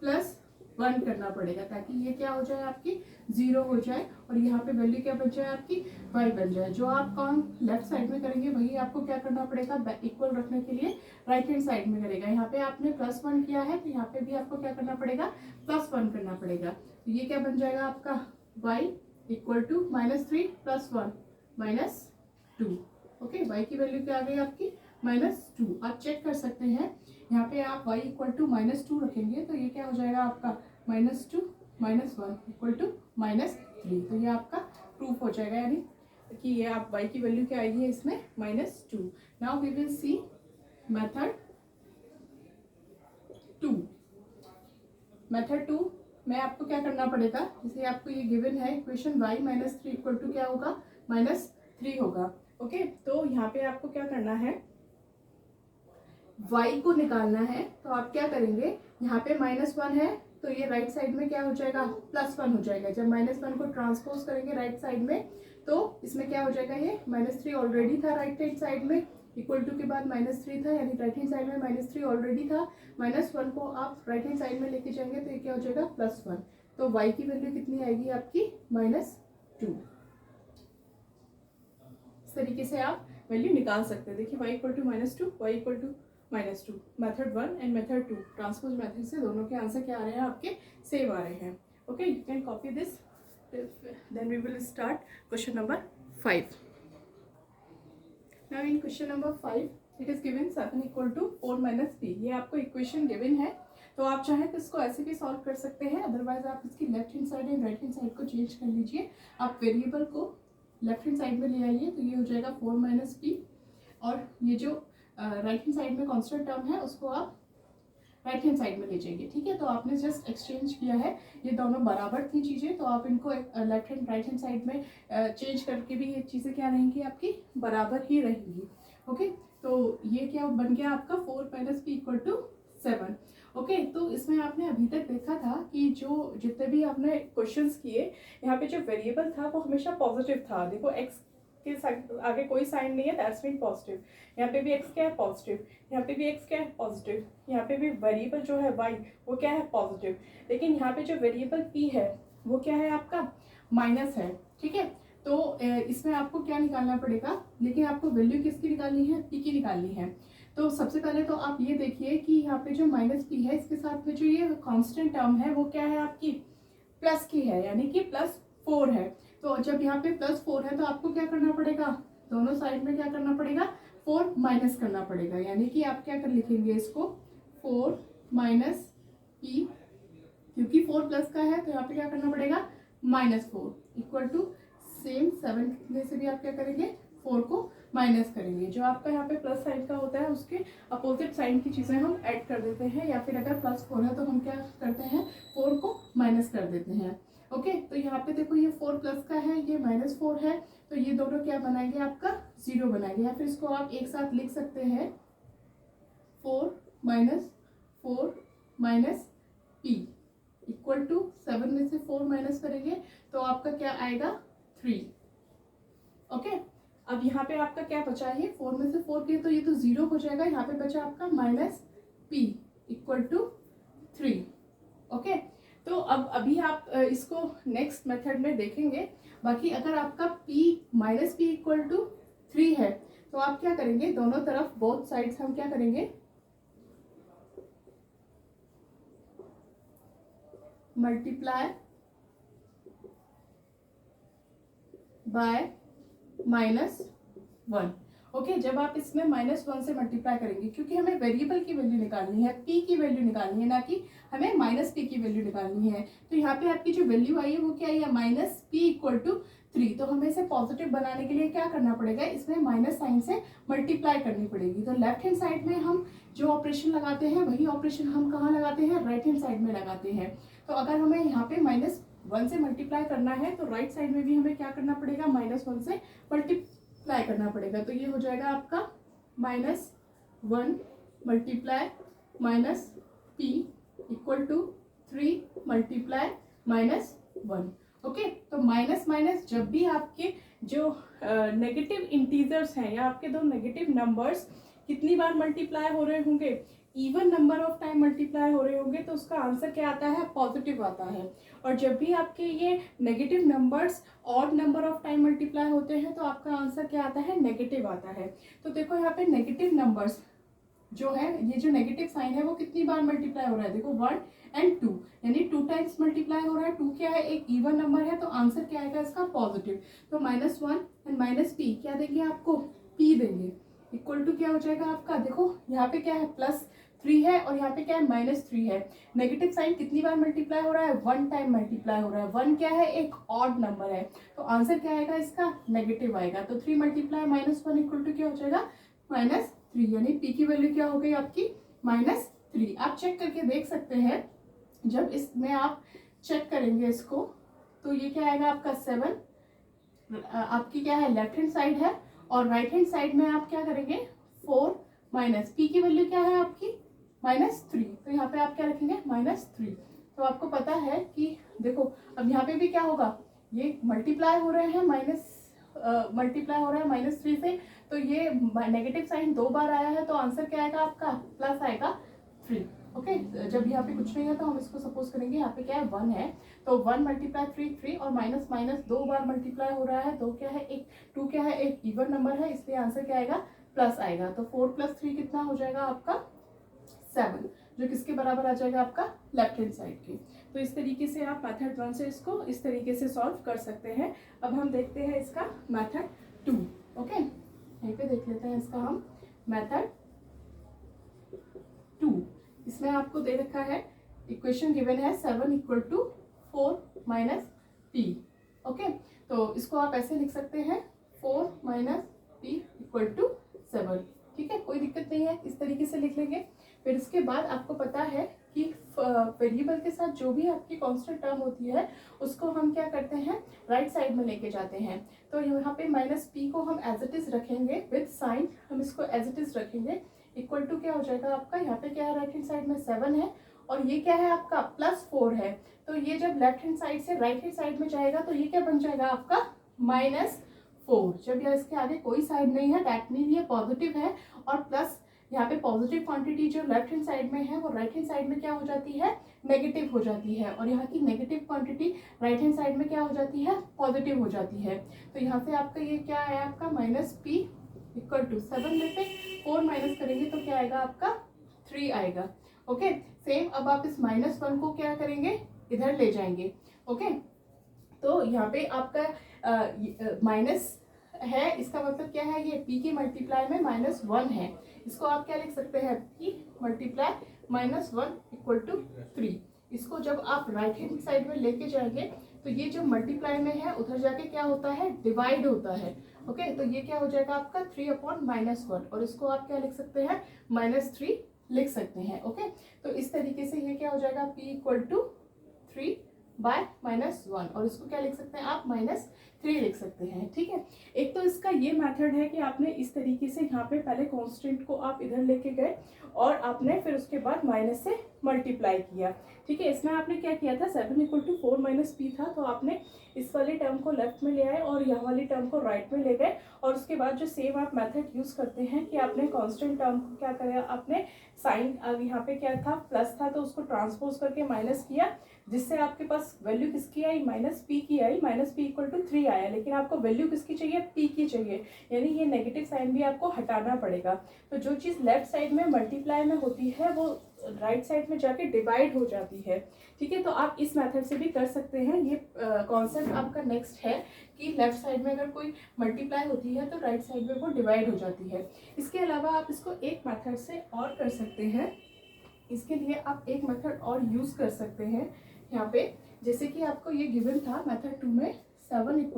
+1 करना पड़ेगा, ताकि ये क्या हो जाए आपकी 0 हो जाए और यहाँ पे वैल्यू क्या बन जाए आपकी y बन जाए। जो आप काम लेफ्ट साइड में करेंगे वही आपको क्या करना पड़ेगा इक्वल रखने के लिए राइट हैंड साइड में करेगा। यहाँ पे आपने +1 किया है तो यहाँ पे भी आपको क्या करना पड़ेगा +1 करना पड़ेगा। तो ये क्या बन जाएगा आपका y equal to -3 + 1 -2। Okay, y की वैल्यू क्या आ गई आपकी -2। आप चेक कर सकते हैं, यहाँ पे आप y इक्वल टू -2 रखेंगे तो ये क्या हो जाएगा आपका -2 - 1 इक्वल टू -3। तो ये आपका प्रूफ हो जाएगा, यानी कि ये आप y की वैल्यू क्या आएगी इसमें -2। Now we will see method 2। Method 2 में आपको क्या करना पड़ेगा, जैसे आपको ये गिवन है इक्वेशन y -3 इक्वल टू क्या होगा -3 होगा। ओके, तो यहाँ पे आपको क्या करना है, y को निकालना है तो आप क्या करेंगे, यहाँ पे -1 है तो ये राइट साइड में क्या हो जाएगा, +1 हो जाएगा। जब -1 को ट्रांसपोज करेंगे राइट साइड में तो इसमें क्या हो जाएगा, ये -3 ऑलरेडी था राइट हैंड साइड में, इक्वल टू के बाद -3 था, यानी राइट हैंड साइड में -3 ऑलरेडी था। -1 को आप राइट हैंड साइड में लेके जाएंगे तो ये क्या हो जाएगा, +1। तो y की वैल्यू कितनी आएगी आपकी, -2। इस तरीके से आप वैल्यू निकाल सकते हैं। देखिए y = -2, y = -2, method 1 and method 2 transpose method से दोनों के आंसर क्या आ रहे हैं, आपके सेम आ रहे हैं। Okay, you can copy this, then we will start question number 5। Now in question number 5 it is given 7 = 4 - p। ये आपको इक्वेशन गिवन है, तो आप चाहें तो इसको ऐसे भी सॉल्व कर सकते हैं, अदरवाइज आप इसकी left hand side and right hand side को चेंज कर लीजिए। आप वेरिएबल को लेफ्ट हैंड साइड में ले आइए तो ये हो जाएगा 4 - p, और ये जो राइट हैंड साइड में कांस्टेंट टर्म है उसको आप राइट हैंड साइड में ले जाइए। ठीक है, तो आपने जस्ट एक्सचेंज किया है, ये दोनों बराबर थी चीज़ें, तो आप इनको left hand right hand side में चेंज करके भी ये चीज़ें क्या रहेंगी, आपकी बराबर ही रहेंगी। ओके, तो ये क्या बन गया आपका 4 - p = 7। ओके, तो इसमें आपने अभी तक देखा था कि जो जितने भी आपने क्वेश्चंस किए, यहाँ पे जो वेरिएबल था वो हमेशा पॉजिटिव था। देखो x के आगे कोई साइन नहीं है, दैट्स मीन पॉजिटिव। यहाँ पे भी x क्या है, पॉजिटिव। यहाँ पे भी x क्या है, पॉजिटिव। यहाँ पे भी वेरिएबल जो है y वो क्या है, पॉजिटिव। लेकिन यहाँ पे जो वेरिएबल p है वो क्या है, आपका माइनस है। ठीक है, तो इसमें आपको क्या निकालना पड़ेगा, लेकिन आपको वैल्यू किसकी निकालनी है, p की निकालनी है। तो सबसे पहले तो आप ये देखिए कि यहाँ पे जो -p है इसके साथ में जो ये कांस्टेंट टर्म है वो क्या है, आपकी प्लस की है, यानी कि +4 है। तो जब यहाँ पे +4 है तो आपको क्या करना पड़ेगा, दोनों साइड में क्या करना पड़ेगा, 4 माइनस करना पड़ेगा, यानी कि आप क्या कर लिखेंगे इसको 4 - p, क्योंकि 4 प्लस का है तो यहाँ पे क्या करना पड़ेगा, -4 = सेम 7 से भी आप क्या करेंगे, 4 को माइनस करेंगे। जो आपका यहाँ पे प्लस साइन का होता है उसके अपोजिट साइन की चीज़ें हम ऐड कर देते हैं, या फिर अगर +4 है तो हम क्या करते हैं, 4 को माइनस कर देते हैं। ओके, तो यहाँ पे देखो ये 4 प्लस का है, ये -4 है, तो ये दोनों क्या बनाएंगे, आपका 0 बनाएंगे, या फिर इसको आप एक साथ लिख सकते हैं 4 - 4 - p = 7 में से 4 माइनस करेंगे तो आपका क्या आएगा, 3। ओके, अब यहाँ पे आपका क्या बचा है, 4 में से 4 के तो ये तो 0 हो जाएगा, यहाँ पे बचा आपका -p = 3। ओके, तो अब अभी आप इसको नेक्स्ट मेथड में देखेंगे। बाकी अगर आपका p = 3 है तो आप क्या करेंगे, दोनों तरफ बोथ साइड्स हम क्या करेंगे, मल्टीप्लाई बाय -1। ओके, जब आप इसमें -1 से मल्टीप्लाई करेंगे, क्योंकि हमें वेरिएबल की वैल्यू निकालनी है, p की वैल्यू निकालनी है, ना कि हमें -p की वैल्यू निकालनी है। तो यहाँ पे आपकी जो वैल्यू आई है वो क्या है, -p = 3। तो हमें इसे पॉजिटिव बनाने के लिए क्या करना पड़ेगा, इसमें माइनस साइन से मल्टीप्लाई करनी पड़ेगी। तो लेफ्ट हैंड साइड में हम जो ऑपरेशन लगाते हैं वही ऑपरेशन हम कहाँ लगाते हैं, राइट हैंड साइड में लगाते हैं। तो अगर हमें यहाँ पे -1 से मल्टीप्लाई करना है तो राइट साइड में भी हमें क्या करना पड़ेगा, -1 से मल्टीप्लाई करना पड़ेगा। तो ये हो जाएगा आपका -1 मल्टीप्लाई -p = 3 मल्टीप्लाई -1। ओके, तो माइनस माइनस जब भी आपके जो नेगेटिव इंटीजर्स हैं या आपके दो नेगेटिव नंबर्स कितनी बार मल्टीप्लाई हो रहे होंगे, even number of time multiply हो रहे होंगे, तो उसका आंसर क्या आता है, पॉजिटिव आता है। और जब भी आपके ये negative numbers odd number of time multiply होते हैं तो आपका आंसर क्या आता है, नेगेटिव आता है। तो देखो यहाँ पे नेगेटिव नंबर्स जो है, ये जो नेगेटिव साइन है वो कितनी बार मल्टीप्लाई हो रहा है, देखो 1 और 2, यानी 2 टाइम्स मल्टीप्लाई हो रहा है। 2 क्या है, एक इवन नंबर है, तो आंसर क्या आएगा इसका, पॉजिटिव। तो -1 और -p क्या देंगे आपको, p देंगे, इक्वल टू क्या हो जाएगा आपका, देखो यहाँ पे क्या है +3 है और यहाँ पे क्या है -3 है। नेगेटिव साइन कितनी बार मल्टीप्लाई हो रहा है, 1 टाइम मल्टीप्लाई हो रहा है। 1 क्या है, एक ऑड नंबर है, तो आंसर क्या आएगा इसका, नेगेटिव आएगा। तो 3 × -1 इक्वल टू क्या हो जाएगा, -3, यानी p की वैल्यू क्या हो गई आपकी, -3। आप चेक करके देख सकते हैं, जब इसमें आप चेक करेंगे इसको तो ये क्या आएगा आपका 7, आपकी क्या है लेफ्ट हैंड साइड है, और राइट हैंड साइड में आप क्या करेंगे 4 माइनस पी की वैल्यू क्या है आपकी -3, तो यहाँ पे आप क्या रखेंगे -3। तो आपको पता है कि देखो अब यहाँ पे भी क्या होगा, ये मल्टीप्लाई हो रहे हैं मल्टीप्लाई हो रहा है -3 से, तो ये नेगेटिव साइन 2 बार आया है, तो आंसर क्या आएगा आपका प्लस आएगा 3। ओके, जब यहाँ पे कुछ नहीं है तो हम इसको सपोज करेंगे यहाँ पे क्या है 1 है, तो 1 × 3 3 और माइनस माइनस 2 बार मल्टीप्लाई हो रहा है, 2 क्या है एक 2 क्या है एक इवन नंबर है, इसलिए आंसर क्या आएगा प्लस आएगा। तो 4 + 3 कितना हो जाएगा आपका 7, जो किसके बराबर आ जाएगा आपका लेफ्ट हैंड साइड के। तो इस तरीके से आप मेथड 1 से इसको इस तरीके से सॉल्व कर सकते हैं। अब हम देखते हैं इसका मेथड 2। ओके, यहीं पे देख लेते हैं इसका हम मेथड 2। इसमें आपको दे रखा है इक्वेशन गिवन है 7 = 4 - p। ओके, तो इसको आप ऐसे लिख सकते हैं 4 - p = 7। ठीक है, कोई दिक्कत नहीं है, इस तरीके से लिख लेंगे। फिर इसके बाद आपको पता है कि वेरिएबल के साथ जो भी आपकी कांस्टेंट टर्म होती है उसको हम क्या करते हैं राइट साइड में लेके जाते हैं। तो यहाँ पे -p को हम एज इट इज रखेंगे विद साइन, हम इसको एज इट इज रखेंगे इक्वल टू क्या हो जाएगा आपका, यहाँ पे क्या है राइट हैंड साइड में 7 है और ये क्या है आपका +4 है, तो ये जब लेफ्ट हैंड साइड से राइट हैंड साइड में जाएगा तो ये क्या बन जाएगा आपका -4। जब यह इसके आगे कोई साइड नहीं है दैट मीन ये पॉजिटिव है, और प्लस यहाँ पे पॉजिटिव क्वांटिटी जो लेफ्ट हैंड साइड में है वो राइट हैंड साइड में क्या हो जाती है नेगेटिव हो जाती है, और यहाँ की negative quantity right hand side में क्या हो जाती है पॉजिटिव हो जाती है। तो यहाँ से आपका ये क्या है आपका -p = 7 में से 4 माइनस करेंगे तो क्या आएगा आपका 3 आएगा। ओके, सेम अब आप इस -1 को क्या करेंगे इधर ले जाएंगे। ओके, तो यहाँ पे आपका माइनस है, इसका मतलब क्या है ये p के मल्टीप्लाई में -1 है, इसको आप क्या लिख सकते हैं p × -1 = 3। इसको जब आप राइट हैंड साइड में लेके जाएंगे तो ये जो मल्टीप्लाई में है उधर जाके क्या होता है डिवाइड होता है। ओके, तो ये क्या हो जाएगा आपका 3/-1, और इसको आप क्या लिख सकते हैं -3 लिख सकते हैं। ओके, तो इस तरीके से ये क्या हो जाएगा p = 3/-1, और इसको क्या लिख सकते हैं आप -3 लिख सकते हैं। ठीक है, एक तो इसका ये मेथड है कि आपने इस तरीके से यहाँ पे पहले कांस्टेंट को आप इधर लेके गए और आपने फिर उसके बाद माइनस से मल्टीप्लाई किया। ठीक है, इसमें आपने क्या किया था 7 = 4 - p था, तो आपने इस वाली टर्म को लेफ्ट में ले आए और यहाँ वाली टर्म को राइट में ले गए, और उसके बाद जो सेम आप मेथड यूज करते हैं कि आपने कांस्टेंट टर्म को क्या करा, आपने साइन यहाँ पे क्या था प्लस था तो उसको ट्रांसपोज करके माइनस किया, जिससे आपके पास वैल्यू किसकी आई -p की आई, -p = 3 आया, लेकिन आपको वैल्यू किसकी चाहिए p की चाहिए, यानी ये नेगेटिव साइन भी आपको हटाना पड़ेगा। तो जो चीज़ लेफ्ट साइड में मल्टीप्लाई में होती है वो राइट साइड में जाके डिवाइड हो जाती है। ठीक है, तो आप इस मेथड से भी कर सकते हैं। ये कॉन्सेप्ट आपका नेक्स्ट है कि लेफ्ट साइड में अगर कोई मल्टीप्लाई होती है तो राइट साइड में वो डिवाइड हो जाती है। इसके अलावा आप इसको एक मेथड से और कर सकते हैं। इसके लिए आप एक मेथड और यूज़ कर सकते हैं यहाँ पे, जैसे कि आपको ये गिवन था मेथड 2 में 7 =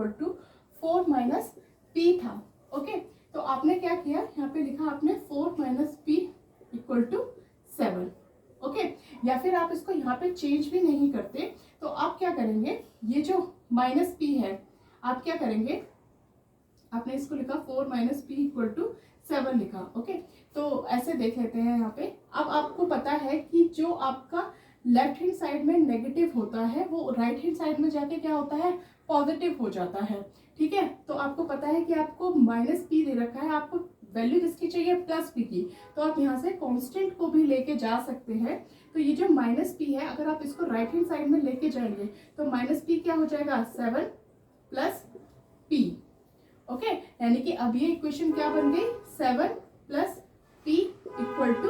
4 - p था। ओके, तो आपने क्या किया यहाँ पे लिखा आपने 4 - p = 7। ओके, या फिर आप इसको यहाँ पे चेंज भी नहीं करते तो आप क्या करेंगे, ये जो -p है आप क्या करेंगे, आपने इसको लिखा 4 - p = 7 लिखा। ओके, तो ऐसे देख लेते हैं यहाँ पे। अब आपको पता है कि जो आपका लेफ्ट हैंड साइड में नेगेटिव होता है वो राइट हैंड साइड में जाके क्या होता है पॉजिटिव हो जाता है। ठीक है, तो आपको पता है कि आपको -p दे रखा है, आपको वैल्यू किसकी चाहिए +p की, तो आप यहाँ से कांस्टेंट को भी लेके जा सकते हैं। तो ये जो -p है अगर आप इसको राइट हैंड साइड में लेके जाएंगे तो -p क्या हो जाएगा 7 + p। ओके, यानी कि अब ये इक्वेशन क्या बन गई 7 + p =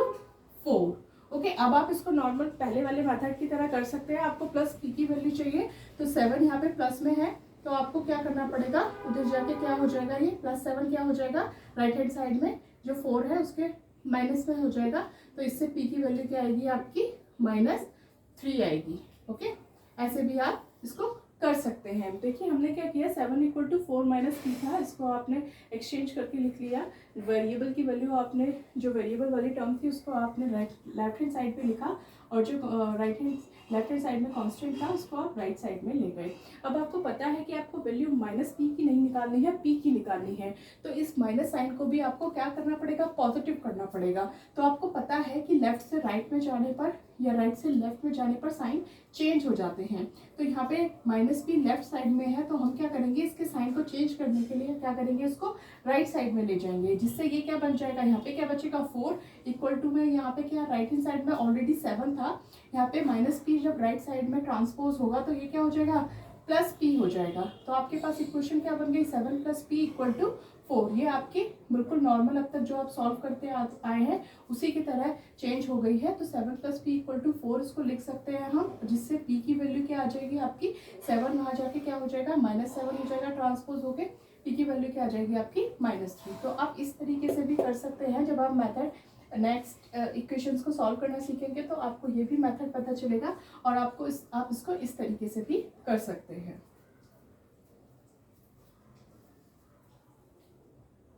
4। ओके, अब आप इसको नॉर्मल पहले वाले मेथड की तरह कर सकते हैं। आपको +p की वैल्यू चाहिए तो 7 यहाँ पे प्लस में है, तो आपको क्या करना पड़ेगा उधर जाके क्या हो जाएगा ये +7 क्या हो जाएगा राइट हैंड साइड में जो 4 है उसके माइनस में हो जाएगा, तो इससे p की वैल्यू क्या आएगी आपकी -3 आएगी। ओके, ऐसे भी आप इसको कर सकते हैं। देखिए हमने क्या किया 7 = 4 - p था, इसको आपने एक्सचेंज करके लिख लिया। वेरिएबल की वैल्यू आपने जो वेरिएबल वाली टर्म थी उसको आपने लेफ्ट हैंड साइड पे लिखा, और जो right hand left hand side में कांस्टेंट था उसको आप राइट साइड में ले गए। अब आपको पता है कि आपको वैल्यू माइनस पी की नहीं निकालनी है, पी की निकालनी है, तो इस माइनस साइन को भी आपको क्या करना पड़ेगा, पॉजिटिव करना पड़ेगा। तो आपको पता है कि लेफ्ट से राइट में जाने पर या राइट से लेफ्ट में जाने पर साइन चेंज हो जाते हैं। तो यहाँ पे माइनस पी लेफ्ट साइड में है, तो हम क्या करेंगे, इसके साइन को चेंज करने के लिए क्या करेंगे, इसको राइट साइड में ले जाएंगे, जिससे ये क्या बन जाएगा, यहाँ पे क्या बचेगा 4 इक्वल टू में यहाँ पे क्या राइट हैंड साइड में ऑलरेडी 7 था, यहाँ पे माइनस पी जब राइट साइड में ट्रांसपोज होगा तो ये क्या हो जाएगा, प्लस पी हो जाएगा। तो आपके पास इक्वेशन क्या बन गई, 7 प्लस पी इक्वल टू 4। ये आपकी बिल्कुल नॉर्मल अब तक जो आप सॉल्व करते आए हैं उसी की तरह चेंज हो गई है। तो 7 प्लस पी इक्वल टू 4 इसको लिख सकते हैं हम, जिससे पी की वैल्यू क्या आ जाएगी आपकी 7, वहाँ जाके क्या हो जाएगा -7 हो जाएगा ट्रांसपोज होके, पी की वैल्यू क्या आ जाएगी आपकी -3। तो आप इस तरीके से भी कर सकते हैं। जब आप मेथड नेक्स्ट इक्वेशंस को सॉल्व करना सीखेंगे तो आपको ये भी मेथड पता चलेगा और आप इसको इस तरीके से भी कर सकते हैं।